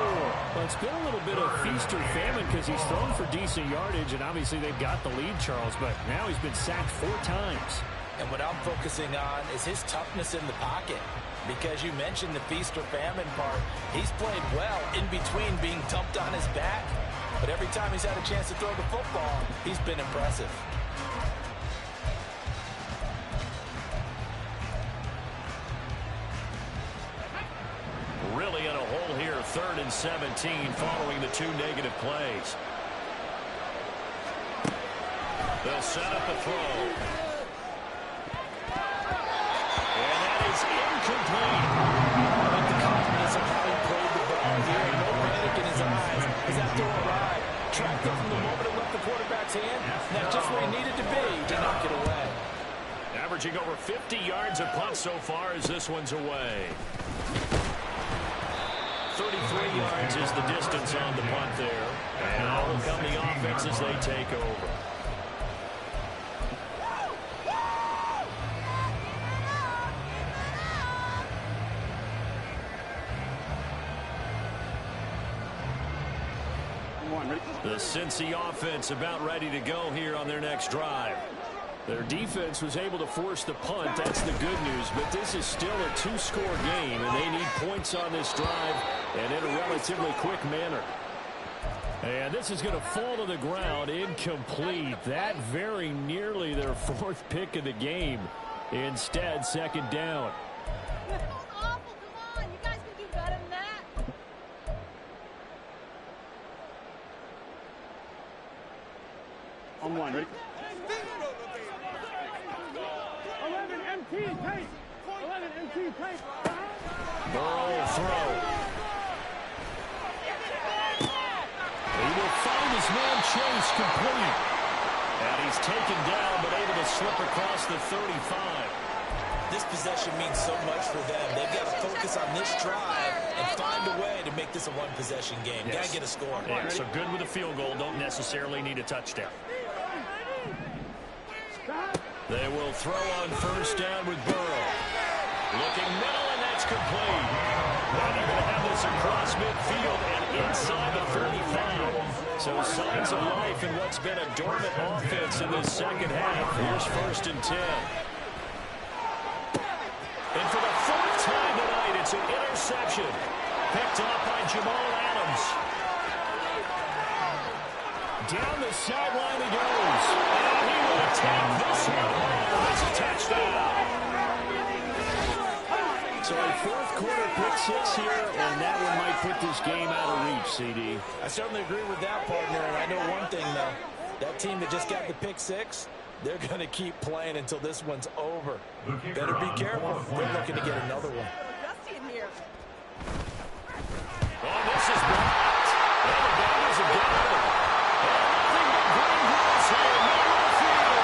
Well, it's been a little bit of feast or famine because he's thrown for decent yardage, and obviously they've got the lead, Charles, but now he's been sacked 4 times. And what I'm focusing on is his toughness in the pocket. Because you mentioned the feast or famine part. He's played well in between being dumped on his back. But every time he's had a chance to throw the football, he's been impressive. Really in a hole here, 3rd and 17 following the 2 negative plays. They'll set up a throw. And that is incomplete. I like the confidence of how he played the ball here. No panic in his eyes as that throw arrived. Tracked it from the moment it left the quarterback's hand. That's just where he needed to be to knock it away. Averaging over 50 yards a punt so far as this one's away. 33 yards is the distance on the punt there. And all will come the offense as they take over. The Cincy offense about ready to go here on their next drive. Their defense was able to force the punt. That's the good news. But this is still a 2-score game, and they need points on this drive and in a relatively quick manner. And this is going to fall to the ground incomplete. That very nearly their 4th pick of the game. Instead, 2nd down. On 1, ready? 11 MT, tape. 11 MT, tape. Burrow will throw. He will find his man Chase complete. And he's taken down, but able to slip across the 35. This possession means so much for them. They've got to focus on this drive and find a way to make this a one-possession game. Yes. Got to get a score. Yeah, so good with a field goal. Don't necessarily need a touchdown. They will throw on first down with Burrow. Looking middle, and that's complete. Now they're going to have this across midfield and inside the 35. So signs of life in what's been a dormant offense in this second half. Here's first and 10. And for the fourth time tonight, it's an interception. Picked up by Jamal Adams. Down the sideline he goes. And he will take this one home. It's a touchdown. So a fourth quarter pick six here, and that one might put this game out of reach, CD. I certainly agree with that, partner. And I know one thing, though. That team that just got the pick six, they're going to keep playing until this one's over. Better be careful. They're looking to get another one. Dusty in here. Oh, this is blocked. And the Bengals have got it. And nothing but green grass here in the middle of the field.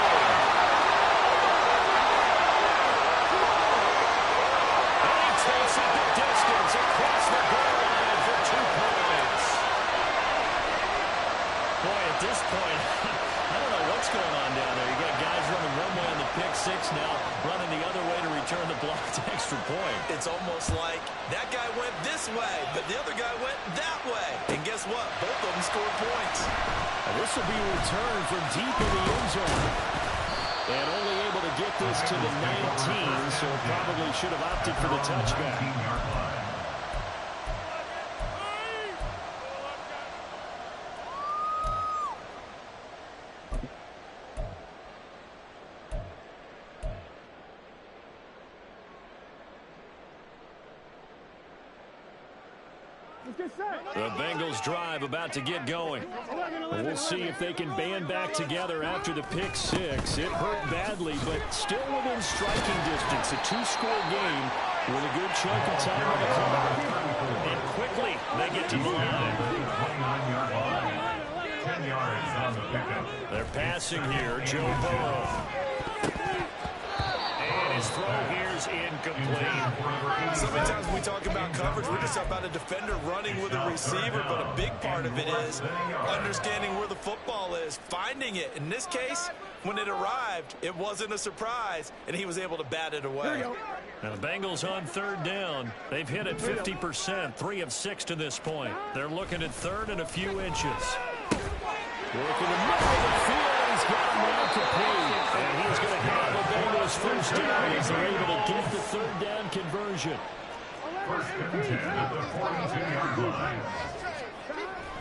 And he takes it the distance across the goal line for 2 points. Boy, at this point, I don't know what's going on down there. You got guys running one way on the pick six now, running the other way to return the blocked extra point. It's almost like that guy went this way, but the other guy went that way. And guess what? Both of them scored points. And this will be a return from deep in the end zone. And only able to get this to the 19, so probably should have opted for the touchback. The Bengals drive about to get going. We'll see if they can band back together after the pick six. It hurt badly, but still within striking distance. A 2-score game with a good chunk of time on the clock. And quickly, they get to the line. 10 yards on the pickup. They're passing here. Joe Burrow. And his throw here is incomplete. So many times when we talk about coverage, we're just about a defender running with a receiver, but a big part of it is understanding where the football is, finding it. In this case, when it arrived, it wasn't a surprise, and he was able to bat it away. Now the Bengals on third down. They've hit it 50%, 3 of 6 to this point. They're looking at third and a few inches. Working the middle of the field. He's got him now complete. And he's going to have the Bengals first down as they're able to get the third down conversion. First and 10 at the 42-yard line.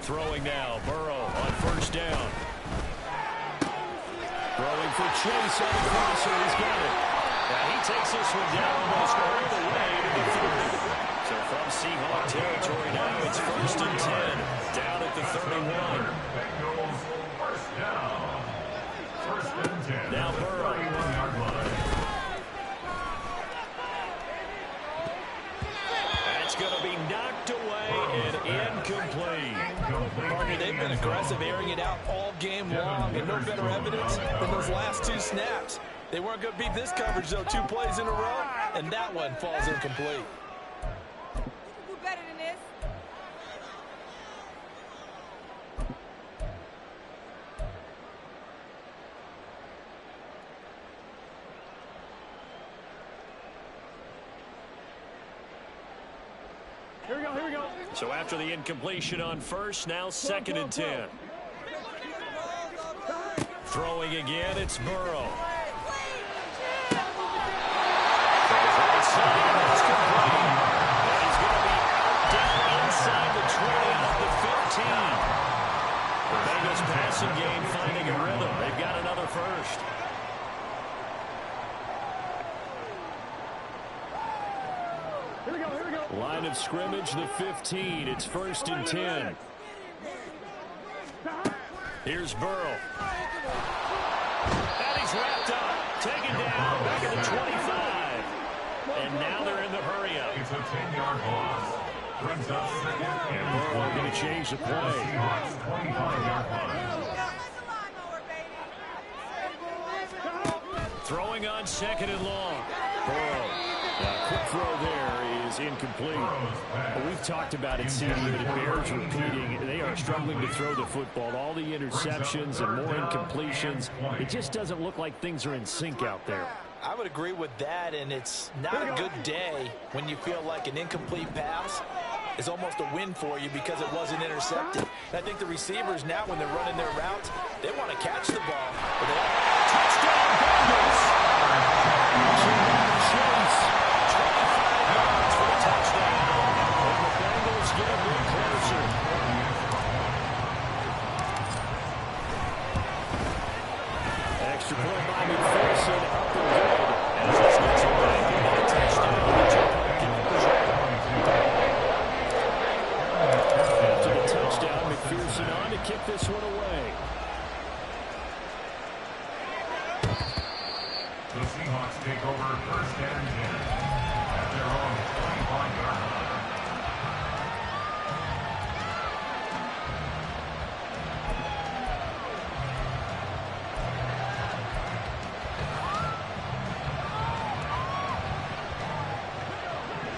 Throwing now. Burrow on first down. Throwing for Chase on the crosser. He's got it. Now he takes this one down almost all the way to the 30. So from Seahawk territory now, it's first and 10. Down at the 31. Bengals first down. First and 10. Now Burrow. 31-yard line. That's going to be knocked away and incomplete. Partner, they've been aggressive, airing it out all game long, and no better evidence than those last 2 snaps. They weren't going to beat this coverage, though, 2 plays in a row, and that one falls incomplete. Do better than this. Here we go, here we go. So after the incompletion on first, now second and 10. Throwing again, it's Burrow. It's complete. And he's going to be down inside the 20 of the 15. The Bengals passing game finding a rhythm. They've got another first. Here we go, here we go. Line of scrimmage, the 15. It's first and 10. Here's Burrow. And he's wrapped up. Taken down back at the 25. And now they're in the hurry-up. 10-yard loss. Brings up second and Burrow going to change the play. Seahawks 25-yard line. Throwing on second and long. Burrow. Quick throw there is incomplete. We've talked about it, Steve, but it bears repeating. They are struggling to throw the football. All the interceptions and more incompletions. It just doesn't look like things are in sync out there. I would agree with that, and it's not a good day when you feel like an incomplete pass is almost a win for you because it wasn't intercepted. And I think the receivers now, when they're running their routes, they want to catch the ball. Touchdown, Bengals! Chase. 25 yards for the touchdown. And the Bengals get a bit closer. Extra point by McPherson, up and good. As this gets it back into a touchdown. After the touchdown, McPherson on to kick this one away. The Seahawks take over first and 10 at their own 25-yard line.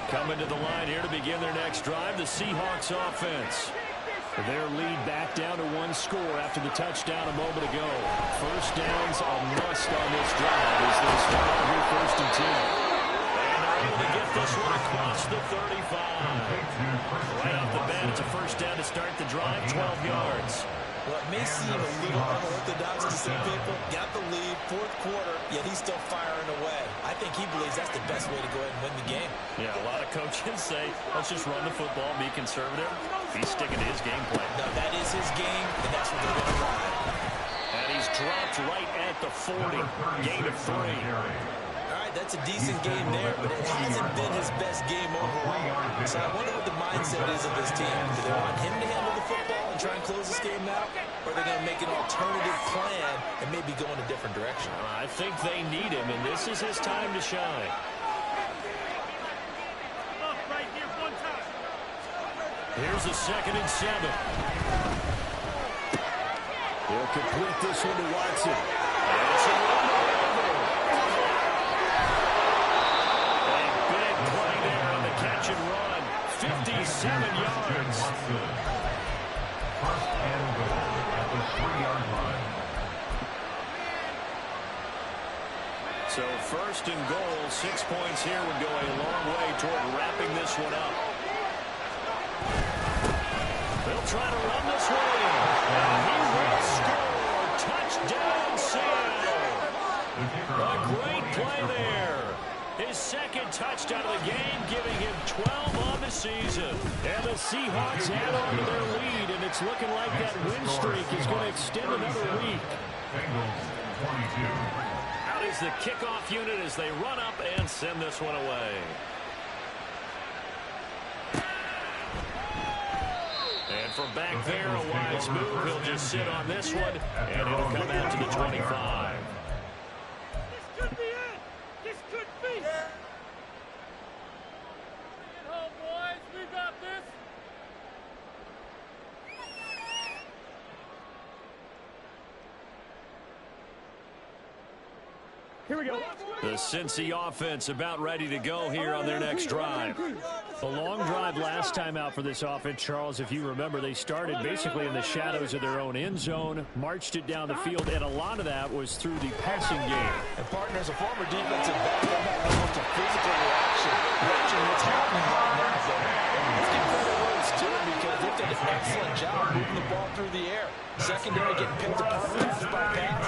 Coming to the line here to begin their next drive, the Seahawks offense. Their lead back down to one score after the touchdown a moment ago. First down's a must on this drive as they start out here first and 10. And they're able to get this one across the 35. Right off the bat, it's a first down to start the drive, 12 yards. Well, it may seem a little unorthodox to some people. Got the lead, fourth quarter, yet he's still firing away. I think he believes that's the best way to go ahead and win the game. Yeah, a lot of coaches say, let's just run the football, be conservative. He's sticking to his game plan. No, that is his game, and that's what they're going to ride. And he's dropped right at the 40. Gain of 3. All right, that's a decent game there, but it hasn't been his best game overall. So I wonder what the mindset is of this team. Do they want him to handle the football and try and close this game out? Or are they going to make an alternative plan and maybe go in a different direction? I think they need him, and this is his time to shine. Here's a 2nd and 7. He'll complete this one to Watson. And it's a big play there on the catch and run. 57 yards. First and goal at the 3-yard line. So first and goal, 6 points here would go a long way toward wrapping this one up. They'll try to run this one in. And he will score. Touchdown, Seattle. A great play there. His 2nd touchdown of the game, giving him 12 on the season. And the Seahawks add on to their lead, and it's looking like that win streak is going to extend another week. Bengals 22. Out is the kickoff unit as they run up and send this one away. And from back there, a wise move. He'll just sit on this one, and it'll come out to the 25. This could be it. This could be. Bring it home, boys. We got this. Here we go. The Cincy offense about ready to go here on their next drive. A long drive last time out for this offense, Charles. If you remember, they started basically in the shadows of their own end zone, marched it down the field, and a lot of that was through the passing game. And partner, as a former defensive back, I'm not almost a physical reaction. Watching what's happening right now, let's give better words to it because they've done an excellent job moving the ball through the air. Secondary getting picked apart pass by pass.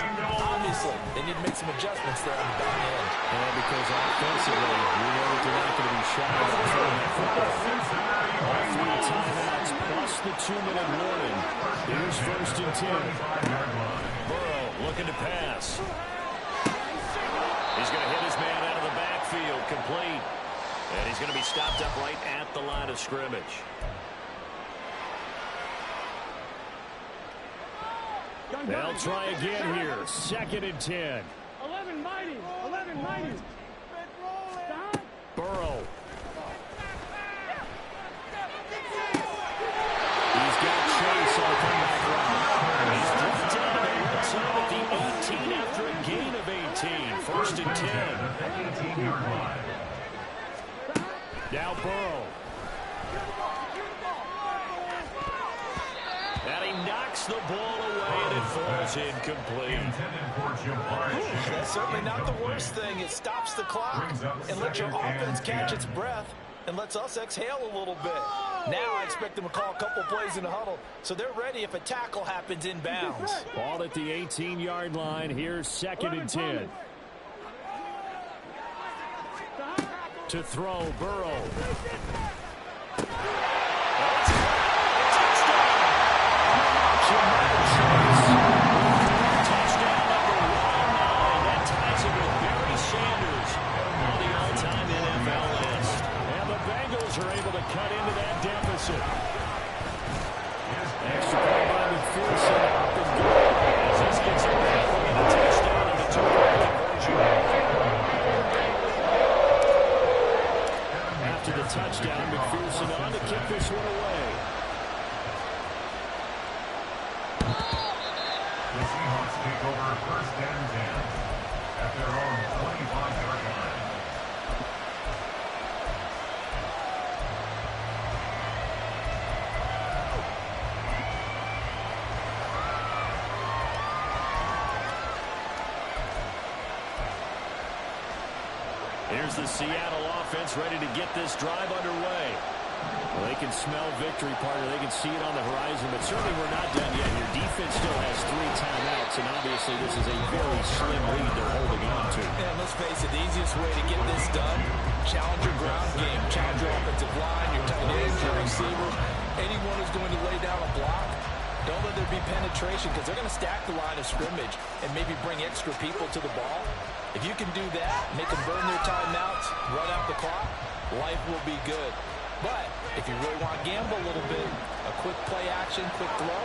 Obviously, they need to make some adjustments there on the back end. And because offensively, we know that they're not going to be shy about throwing that football. All 3 timeouts plus the 2-minute warning. Here's first and 10. Burrow looking to pass. He's going to hit his man out of the backfield, complete. And he's going to be stopped up right at the line of scrimmage. They'll try again here. 2nd and 10. 11 mighty. 11 mighty. Burrow. 18-yard line. Now Burrow. And he knocks the ball away, and it falls incomplete. Intended for Jabari. That's certainly not the worst thing. It stops the clock and lets your offense catch its breath and lets us exhale a little bit. Now I expect them to call a couple plays in the huddle, so they're ready if a tackle happens inbounds. Ball at the 18-yard line. Here's 2nd and 10. To throw, Burrow. Touchdown number 109. That ties it with Barry Sanders on the all-time NFL list. And the Bengals are able to cut into that deficit. Extra point by McPherson, up and good. As this gets away from the touchdown and the two-point conversion. After the touchdown, McPherson on to kick this one away. The Seahawks take over 1st and 10 at their own 25-yard line. Here's the Seattle offense ready to get this drive underway. Well, they can smell victory, partner. They can see it on the horizon, but certainly we're not done yet. Your defense still has 3 timeouts, and obviously this is a very slim lead they're holding on to. And let's face it, the easiest way to get this done, challenge your ground game, challenge your offensive line, your tight ends, your receivers, anyone who's going to lay down a block. Don't let there be penetration because they're going to stack the line of scrimmage and maybe bring extra people to the ball. If you can do that, make them burn their timeouts, run out the clock, life will be good. But if you really want to gamble a little bit, a quick play action, quick throw,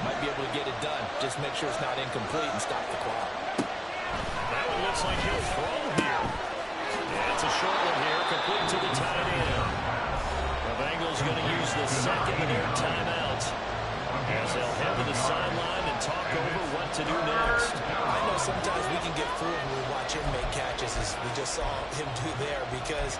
might be able to get it done. Just make sure it's not incomplete and stop the clock. That one looks like he'll throw here. That's a short one here, complete to the tight end. The Bengals going to use the 2nd of their timeout as they'll head to the sideline and talk over what to do next. I know sometimes we can get fooled when we watch him make catches, as we just saw him do there, because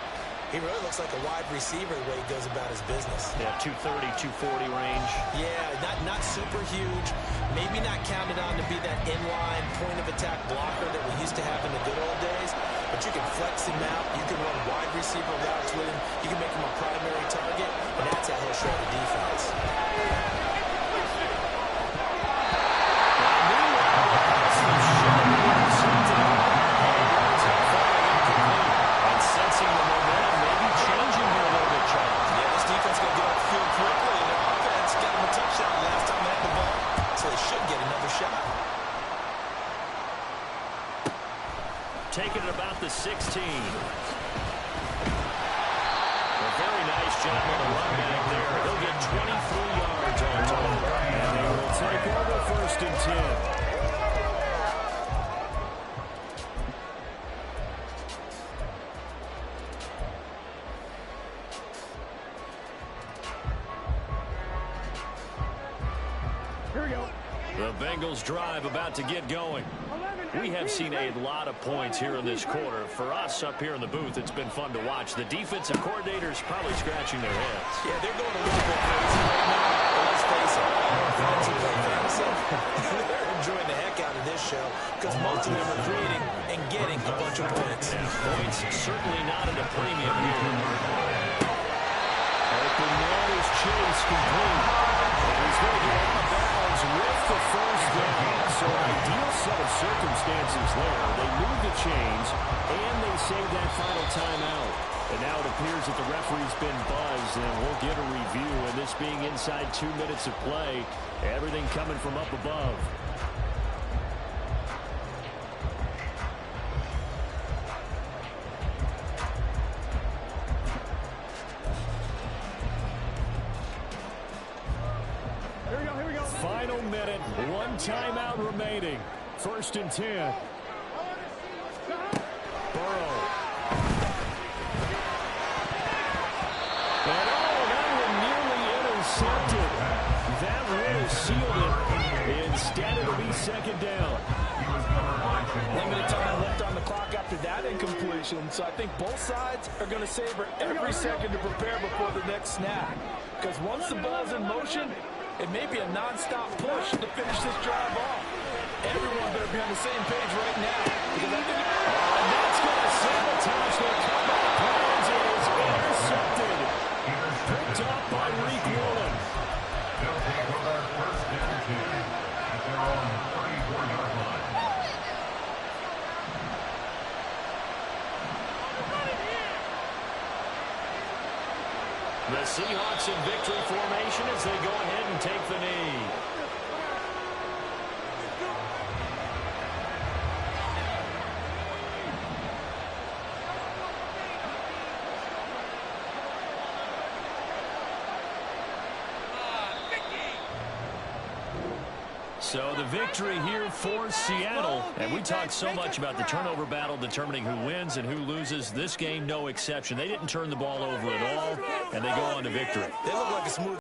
he really looks like a wide receiver the way he goes about his business. Yeah, 230, 240 range. Yeah, not super huge. Maybe not counted on to be that inline point-of-attack blocker that we used to have in the good old days. But you can flex him out. You can run wide receiver routes with him. You can make him a primary target, and that's how he'll shred the defense. And sensing the momentum, maybe changing here a little bit, Chuck. Yeah, this defense going to get off the field quickly, and their offense got him a touchdown last time they had the ball, so they should get another shot. Taking it about the 16. A very nice job on the run back there. He'll get 23 yards on total. And they will take over 1st and 10. Here we go. The Bengals drive about to get going. We have seen a lot of points here in this quarter. For us up here in the booth, it's been fun to watch. The defensive coordinators probably scratching their heads. Yeah, they're going a little bit crazy right now, but let's face it, our fans are playing fantasy. They're enjoying the heck out of this show because most of them are creating and getting a bunch of points. And points certainly not at a premium here. Open man is Chase complete. And he's going to get out of bounds with the 1st down. So an ideal set of circumstances there. They moved the chains, and they saved that final timeout. And now it appears that the referee's been buzzed, and we'll get a review. And this being inside 2 minutes of play, everything coming from up above. Final minute, 1 timeout remaining. 1st and 10. Burrow. And that one nearly intercepted. That really sealed it. Instead, it'll be 2nd down. was covered by Jamal. Limited time left on the clock after that incompletion, so I think both sides are going to savor every second to prepare before the next snap. Because once the ball's in motion, it may be a non-stop push to finish this drive off. Everyone better be on the same page right now, because I think that's going to sabotage their comeback plans. It is intercepted. Picked up by Reek Woolen. They'll take over first and 10 at their own 34-yard line. The Seahawks in victory formation as they go ahead and take the knee. So the victory here for Seattle. And we talked so much about the turnover battle determining who wins and who loses. This game, no exception. They didn't turn the ball over at all, and they go on to victory. They look like a smooth